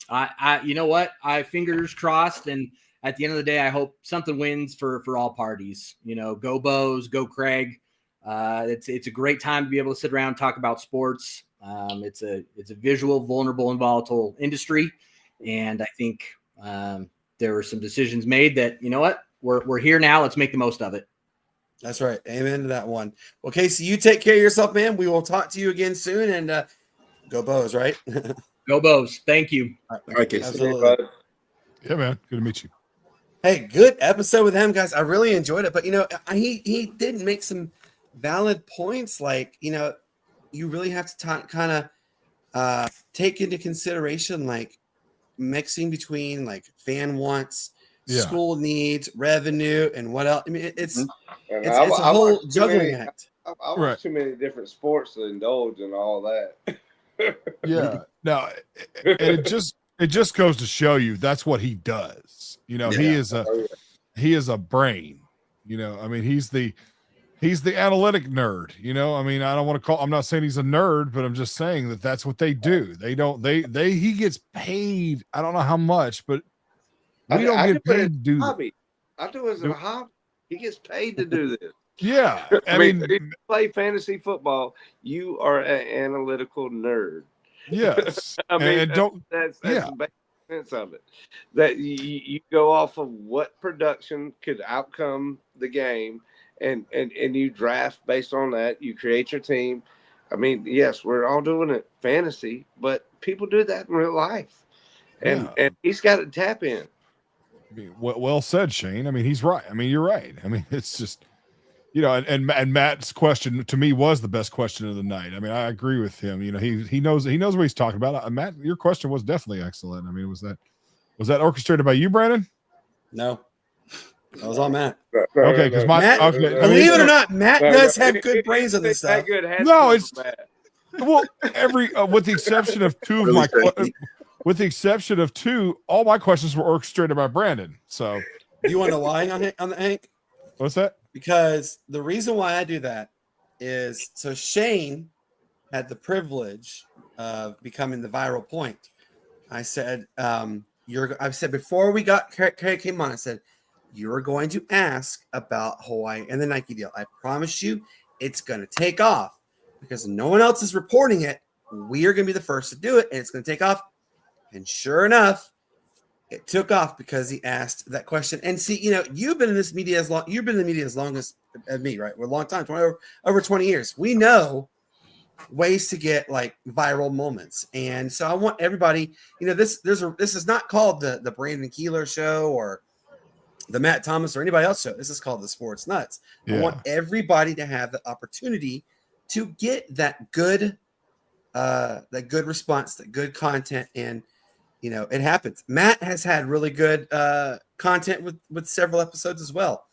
You know what? I fingers crossed. And at the end of the day, I hope something wins for all parties. Go Bows, go Craig. It's a great time to be able to sit around and talk about sports. It's a visual, vulnerable, and volatile industry. And I think there were some decisions made that, we're here now. Let's make the most of it. That's right. Amen to that one. Well, Casey, you take care of yourself, man. We will talk to you again soon, and go Bows, right? Go Bows. Thank you. All right, Casey. Absolutely. Yeah, man. Good to meet you. Hey, good episode with him, guys. I really enjoyed it. But, he did make some valid points. Like, you really have to kind of take into consideration, like, mixing between, like, fan wants, school needs, revenue, and what else. I mean, it's a whole juggling act. I watch too many different sports to indulge in all that. Yeah. No, and it just goes to show you that's what he does. He is a brain. I mean, he's the analytic nerd. I mean, I'm not saying he's a nerd, but I'm just saying that's what they do. He gets paid. I don't know how much, but we don't get paid to do that. I do it as a hobby. He gets paid to do this. Yeah. I mean, if you play fantasy football, you are an analytical nerd. Yes. I mean, that's yeah. the basic sense of it. That you go off of what production could outcome the game, and you draft based on that. You create your team. I mean, yes, we're all doing it fantasy, but people do that in real life, and he's got to tap in. I mean, well said, Shane. I mean, he's right. I mean, you're right. I mean, it's just, and Matt's question to me was the best question of the night. I mean, I agree with him. He knows what he's talking about. Matt, your question was definitely excellent. I mean, was that orchestrated by you, Brandon? No, that was all Matt. Okay, because Matt, believe it or not, Matt does have good brains on this stuff. No, it's well, with the exception of two of my. With the exception of two, all my questions were orchestrated by Brandon. So, you want to know why on the Hank? What's that? Because the reason why I do that is so Shane had the privilege of becoming the viral point. I said, before we came on, I said, you're going to ask about Hawaii and the Nike deal. I promise you, it's going to take off because no one else is reporting it. We are going to be the first to do it, and it's going to take off. And sure enough, it took off because he asked that question. And see, you've been in this media as long as me, right? We're a long time, over 20 years. We know ways to get like viral moments. And so I want everybody, this is not called the Brandon Keeler show or the Matt Thomas or anybody else show. This is called the Sportz Nutz. I want everybody to have the opportunity to get that good response, that good content, and it happens. Matt has had really good content with several episodes as well.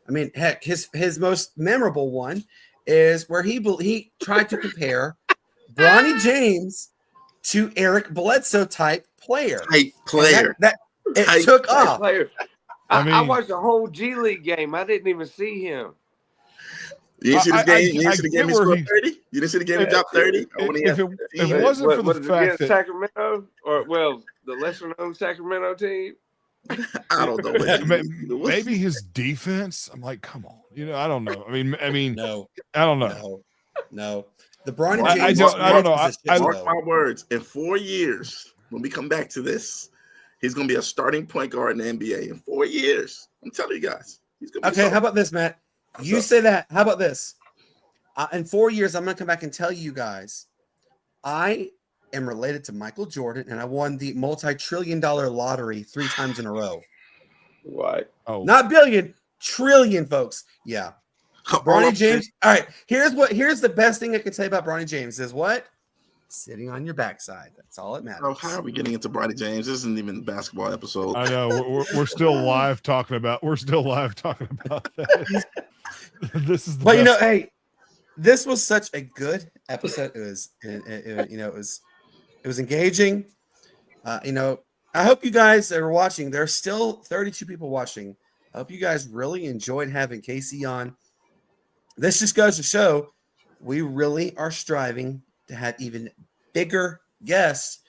I mean, heck, his most memorable one is where he tried to compare Bronny James to Eric Bledsoe type player. That took off. Player. I watched the whole G League game. I didn't even see him. You didn't see the game? You didn't see the game he scored 30? You didn't see the game he dropped 30? If it wasn't for the fact that Sacramento, or the lesser known Sacramento team, I don't know. Maybe his defense. I'm like, come on. I don't know. I mean, no, I don't know. No. The Bronny James. I don't know. I mark my words. In 4 years, when we come back to this, he's going to be a starting point guard in the NBA in 4 years. I'm telling you guys. He's going to be how about this, Matt? You say that. How about this? In 4 years, I'm going to come back and tell you guys, I am related to Michael Jordan, and I won the multi-trillion-dollar lottery 3 times in a row. Right? Oh, not billion, trillion, folks. Yeah. Bronny James. All right. Here's the best thing I can tell you about Bronny James is what? Sitting on your backside. That's all it matters. Oh, how are we getting into Bronny James? This isn't even a basketball episode. I know. We're still live talking about. We're still live talking about that. This is. But best. Hey, this was such a good episode. It was engaging. I hope you guys that are watching. There's still 32 people watching. I hope you guys really enjoyed having KC on. This just goes to show we really are striving to have even bigger guests.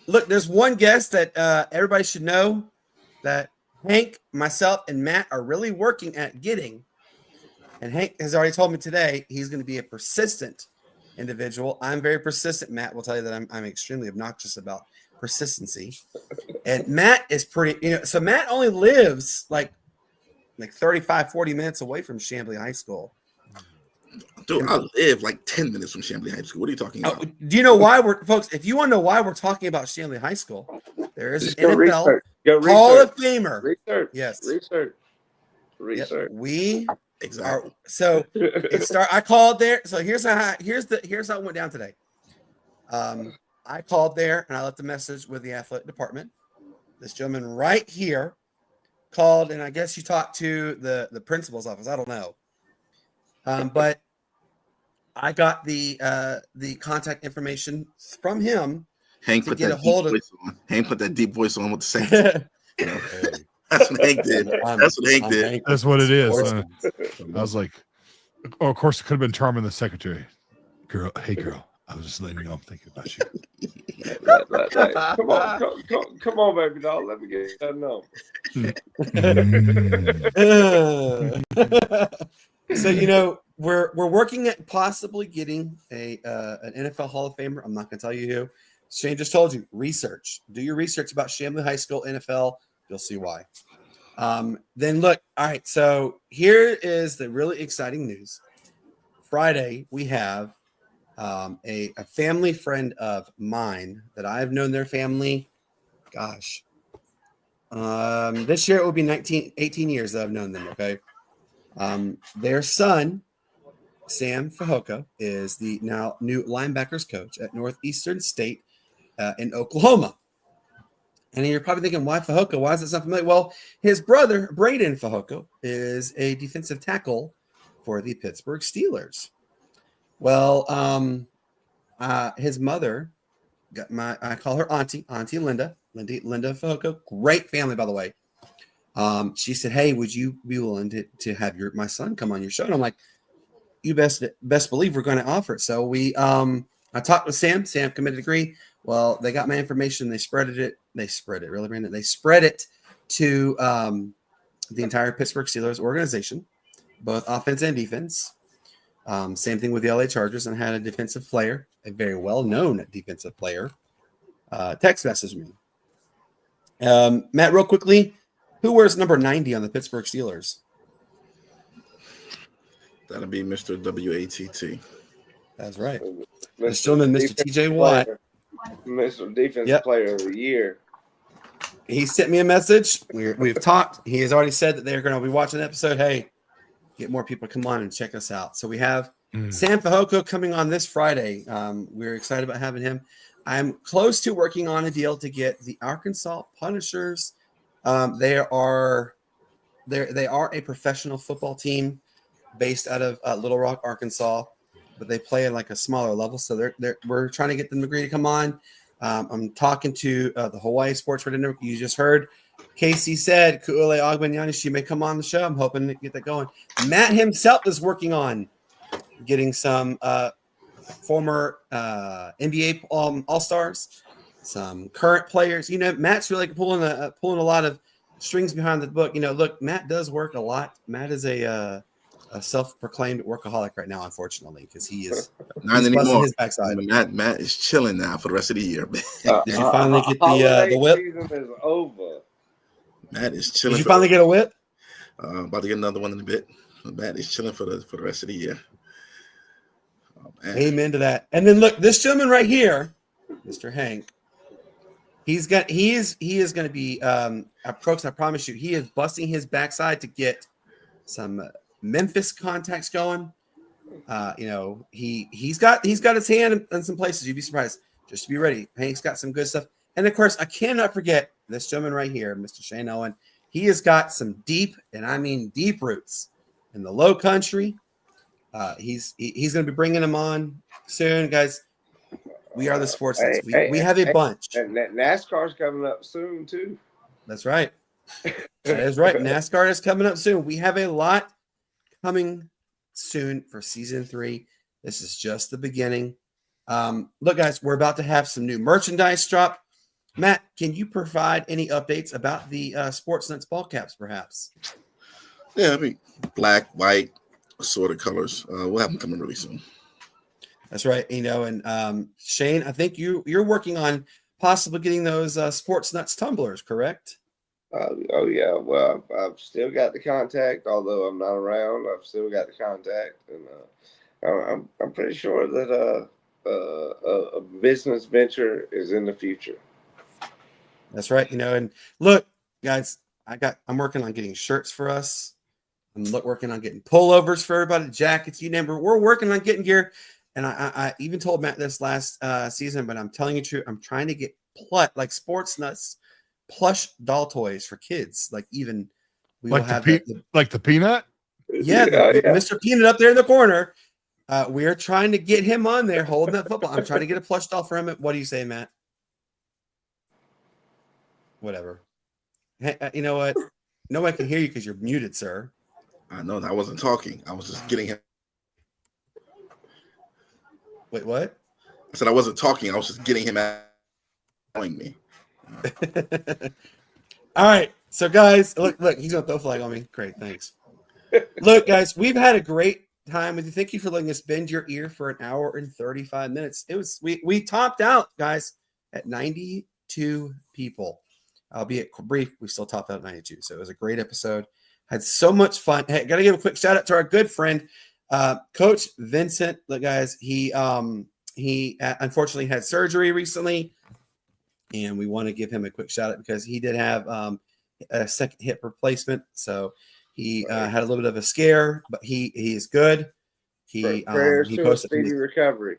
Look, there's one guest that everybody should know that Hank, myself, and Matt are really working at getting. And Hank has already told me today he's going to be a persistent individual. I'm very persistent. Matt will tell you that I'm extremely obnoxious about persistency. And Matt is pretty, so Matt only lives like like 35, 40 minutes away from Chamblee High School. Dude, I live like 10 minutes from Chamblee High School. What are you talking about? Do you know why folks? If you want to know why we're talking about Chamblee High School, there is Just an go NFL research. Hall of Famer. Research. Yes. Research. Yep. We Exactly. are. So I called there. So here's how it went down today. I called there and I left a message with the athletic department. This gentleman right here called, and I guess you talked to the principal's office. I don't know. But I got the contact information from him. Hank to put get that a hold deep of. voice on. Hank put that deep voice on with the same. You know? That's what Hank did. That's what Hank did. That's what it is. Sports. I was like, oh, of course, it could have been Charmin the secretary. Girl, hey, girl, I was just letting you know I'm thinking about you. Come on, baby doll. Let me get that number. So we're working at possibly getting an NFL Hall of Famer. I'm not going to tell you who. Shane just told you. Research. Do your research about Chamblee High School NFL. You'll see why. Then look. All right. So here is the really exciting news. Friday we have a family friend of mine that I've known their family. Gosh. This year it will be 18 years that I've known them. Okay. Their son, Sam Fehoko, is the now new linebackers coach at Northeastern State in Oklahoma. And you're probably thinking, why Fehoko? Why is it something familiar? Well, his brother, Braden Fehoko, is a defensive tackle for the Pittsburgh Steelers. Well, his mother, I call her Auntie Linda Fehoko, great family, by the way. She said, hey, would you be willing to have my son come on your show? And I'm like, you best believe we're going to offer it. So I talked with Sam. Sam committed to agree. Well, they got my information. They spread it. Really, Brandon. They spread it to the entire Pittsburgh Steelers organization, both offense and defense. Same thing with the LA Chargers, and had a defensive player, a very well-known defensive player, text message me. Matt, real quickly, who wears number 90 on the Pittsburgh Steelers? That'll be Mr. WATT. That's right. This gentleman, Mr. TJ Watt. Mr. Defensive Player of the Year. He sent me a message. We've talked. He has already said that they're going to be watching the episode. Hey, get more people to come on and check us out. So we have Sam Fehoko coming on this Friday. We're excited about having him. I'm close to working on a deal to get the Arkansas Punishers. They are a professional football team based out of Little Rock, Arkansas, but they play at like a smaller level. So we're trying to get them to agree to come on. I'm talking to the Hawaii Sports Radio Network. You just heard KC said Ku'ule Agbenyani, she may come on the show. I'm hoping to get that going. Matt himself is working on getting some former NBA All-Stars, some current players. Matt's really pulling a lot of strings behind the book. Look, Matt does work a lot. Matt is a self-proclaimed workaholic right now, unfortunately, because he's busting his backside. Matt is chilling now for the rest of the year. Did you finally get the whip? Season is over. Matt is chilling. Did you finally get a whip? About to get another one in a bit. Matt is chilling for the rest of the year. Amen to that. And then look, this gentleman right here, Mr. Hank, he is going to be folks, I promise you, he is busting his backside to get some Memphis contacts going. He's got his hand in some places. You'd be surprised. Just to be ready. Hank's got some good stuff. And of course, I cannot forget this gentleman right here, Mr. Shane Owen. He has got some deep, and I mean deep roots in the Low Country. He's going to be bringing them on soon, guys. We are the Sports Nutz. We have a bunch. And NASCAR's coming up soon too. That's right. That is right. NASCAR is coming up soon. We have a lot coming soon for season 3. This is just the beginning. Look, guys, we're about to have some new merchandise drop. Matt, can you provide any updates about the Sportz Nutz ball caps, perhaps? Yeah, I mean, black, white, assorted colors. We'll have them coming really soon. That's right. And Shane, I think you're working on possibly getting those Sportz Nutz tumblers, correct? Oh yeah. Well, I've still got the contact, although I'm not around. I've still got the contact, and I'm pretty sure that a business venture is in the future. That's right. And look, guys, I'm working on getting shirts for us. I'm working on getting pullovers for everybody, jackets, you name it. We're working on getting gear. And I even told Matt this last season, but I'm telling you the truth. I'm trying to get like Sportz Nutz plush doll toys for kids. Like even we will have like the peanut. Yeah, Mr. Peanut up there in the corner. We are trying to get him on there holding that football. I'm trying to get a plush doll for him. What do you say, Matt? Whatever. Hey, you know what? No one can hear you because you're muted, sir. I know that I wasn't talking. I was just getting him. Wait, what? I said I wasn't talking. I was just getting him telling me. All right. So, guys, look, he's going to throw a flag on me. Great. Thanks. Look, guys, we've had a great time with you. Thank you for letting us bend your ear for an hour and 35 minutes. We topped out, guys, at 92 people. Albeit brief, we still topped out at 92. So it was a great episode. Had so much fun. Hey, got to give a quick shout out to our good friend, Coach Vincent. Look, guys, he unfortunately had surgery recently, and we want to give him a quick shout out because he did have a second hip replacement. So he had a little bit of a scare, but he is good. Prayers to a speedy recovery.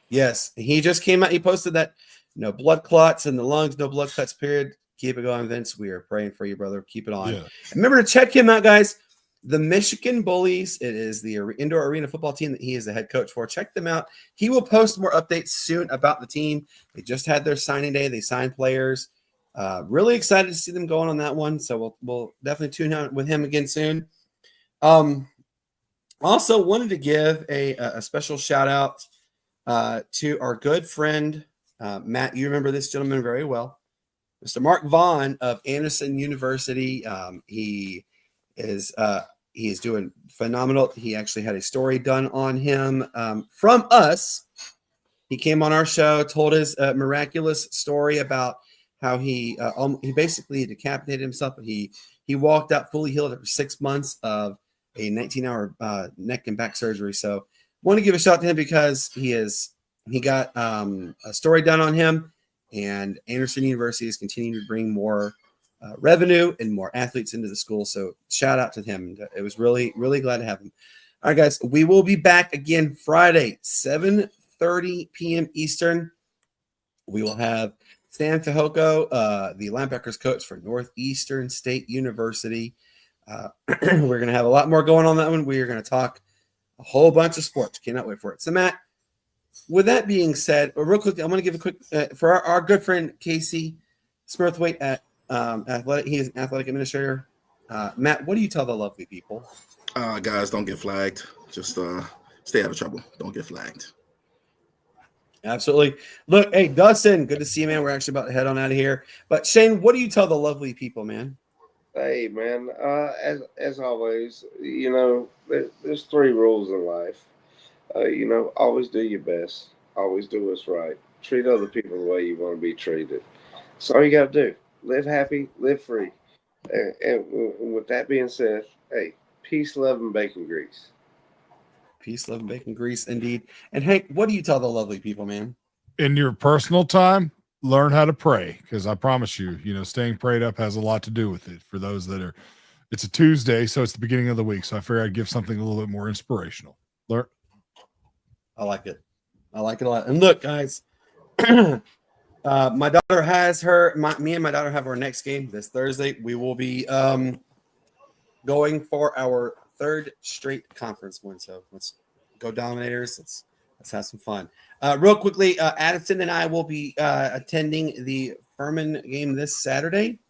Yes, he just came out. He posted that no blood clots in the lungs, no blood clots. Period. Keep it going, Vince. We are praying for you, brother. Keep it on. Yeah. Remember to check him out, guys. The Michigan Bullies. It is the indoor arena football team that he is the head coach for. Check them out. He will post more updates soon about the team. They just had their signing day. They signed players. Really excited to see them going on that one. So we'll definitely tune in with him again soon. Also wanted to give a special shout out to our good friend Matt. You remember this gentleman very well. Mr. Mark Vaughn of Anderson University. He is doing phenomenal. He actually had a story done on him from us. He came on our show, told his miraculous story about how he basically decapitated himself, but he walked out fully healed after 6 months of a 19-hour neck and back surgery. So want to give a shout out to him because he got a story done on him. And Anderson University is continuing to bring more revenue and more athletes into the school. So shout out to him. It was really, really glad to have him. All right, guys, we will be back again Friday, 7:30 p.m. Eastern. We will have Stan Fehoko, the linebackers coach for Northeastern State University. We're going to have a lot more going on that one. We are going to talk a whole bunch of sports. Cannot wait for it. So, Matt, with that being said, real quick, I'm going to give a quick for our good friend KC Smurthwaite at Athletic. He is an athletic administrator. Matt, what do you tell the lovely people? Guys, don't get flagged. Just stay out of trouble. Don't get flagged. Absolutely. Look, hey, Dustin, good to see you, man. We're actually about to head on out of here. But Shane, what do you tell the lovely people, man? Hey, man. As always, there's 3 rules in life. Always do your best. Always do what's right. Treat other people the way you want to be treated. That's all you got to do. Live happy, live free. And with that being said, hey, peace, love, and bacon grease. Peace, love, and bacon grease, indeed. And Hank, what do you tell the lovely people, man? In your personal time, learn how to pray, because I promise you, staying prayed up has a lot to do with it. For those that are, it's a Tuesday, so it's the beginning of the week. So I figured I'd give something a little bit more inspirational. Learn. I like it. I like it a lot. And look, guys, my daughter has me and my daughter have our next game this Thursday. We will be going for our 3rd straight conference win. So let's go Dominators. Let's have some fun. Real quickly, Addison and I will be attending the Furman game this Saturday.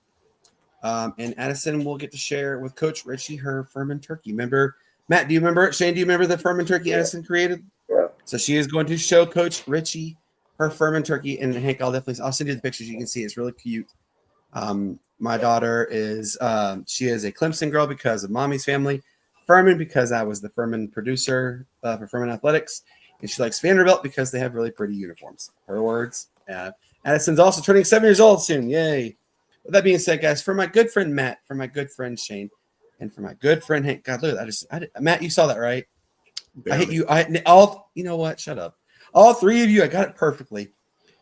And Addison will get to share with Coach Richie her Furman turkey. Remember, Matt, do you remember it? Shane, do you remember the Furman turkey Addison created? Yeah. So she is going to show Coach Richie her Furman turkey. And Hank, I'll send you the pictures. You can see it's really cute. My daughter is she is a Clemson girl because of mommy's family. Furman because I was the Furman producer for Furman Athletics. And she likes Vanderbilt because they have really pretty uniforms. Her words. Addison's also turning 7 years old soon. Yay. With that being said, guys, for my good friend Matt, for my good friend Shane, and for my good friend Hank, God, look at that. Matt, you saw that, right? I hit you. You know what? Shut up. All three of you, I got it perfectly.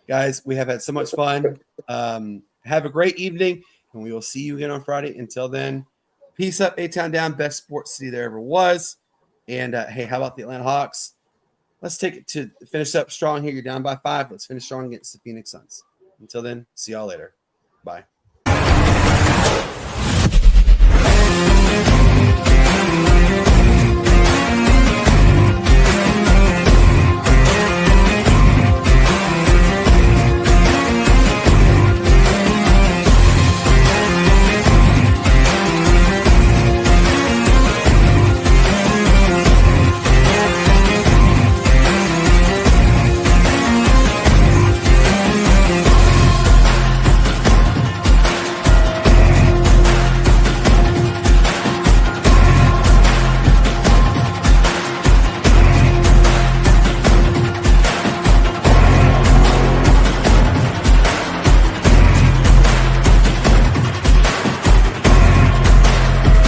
Guys, we have had so much fun. Have a great evening, and we will see you again on Friday. Until then, peace up, A-Town down, best sports city there ever was. And hey, how about the Atlanta Hawks? Let's take it to finish up strong here. You're down by 5. Let's finish strong against the Phoenix Suns. Until then, see y'all later. Bye.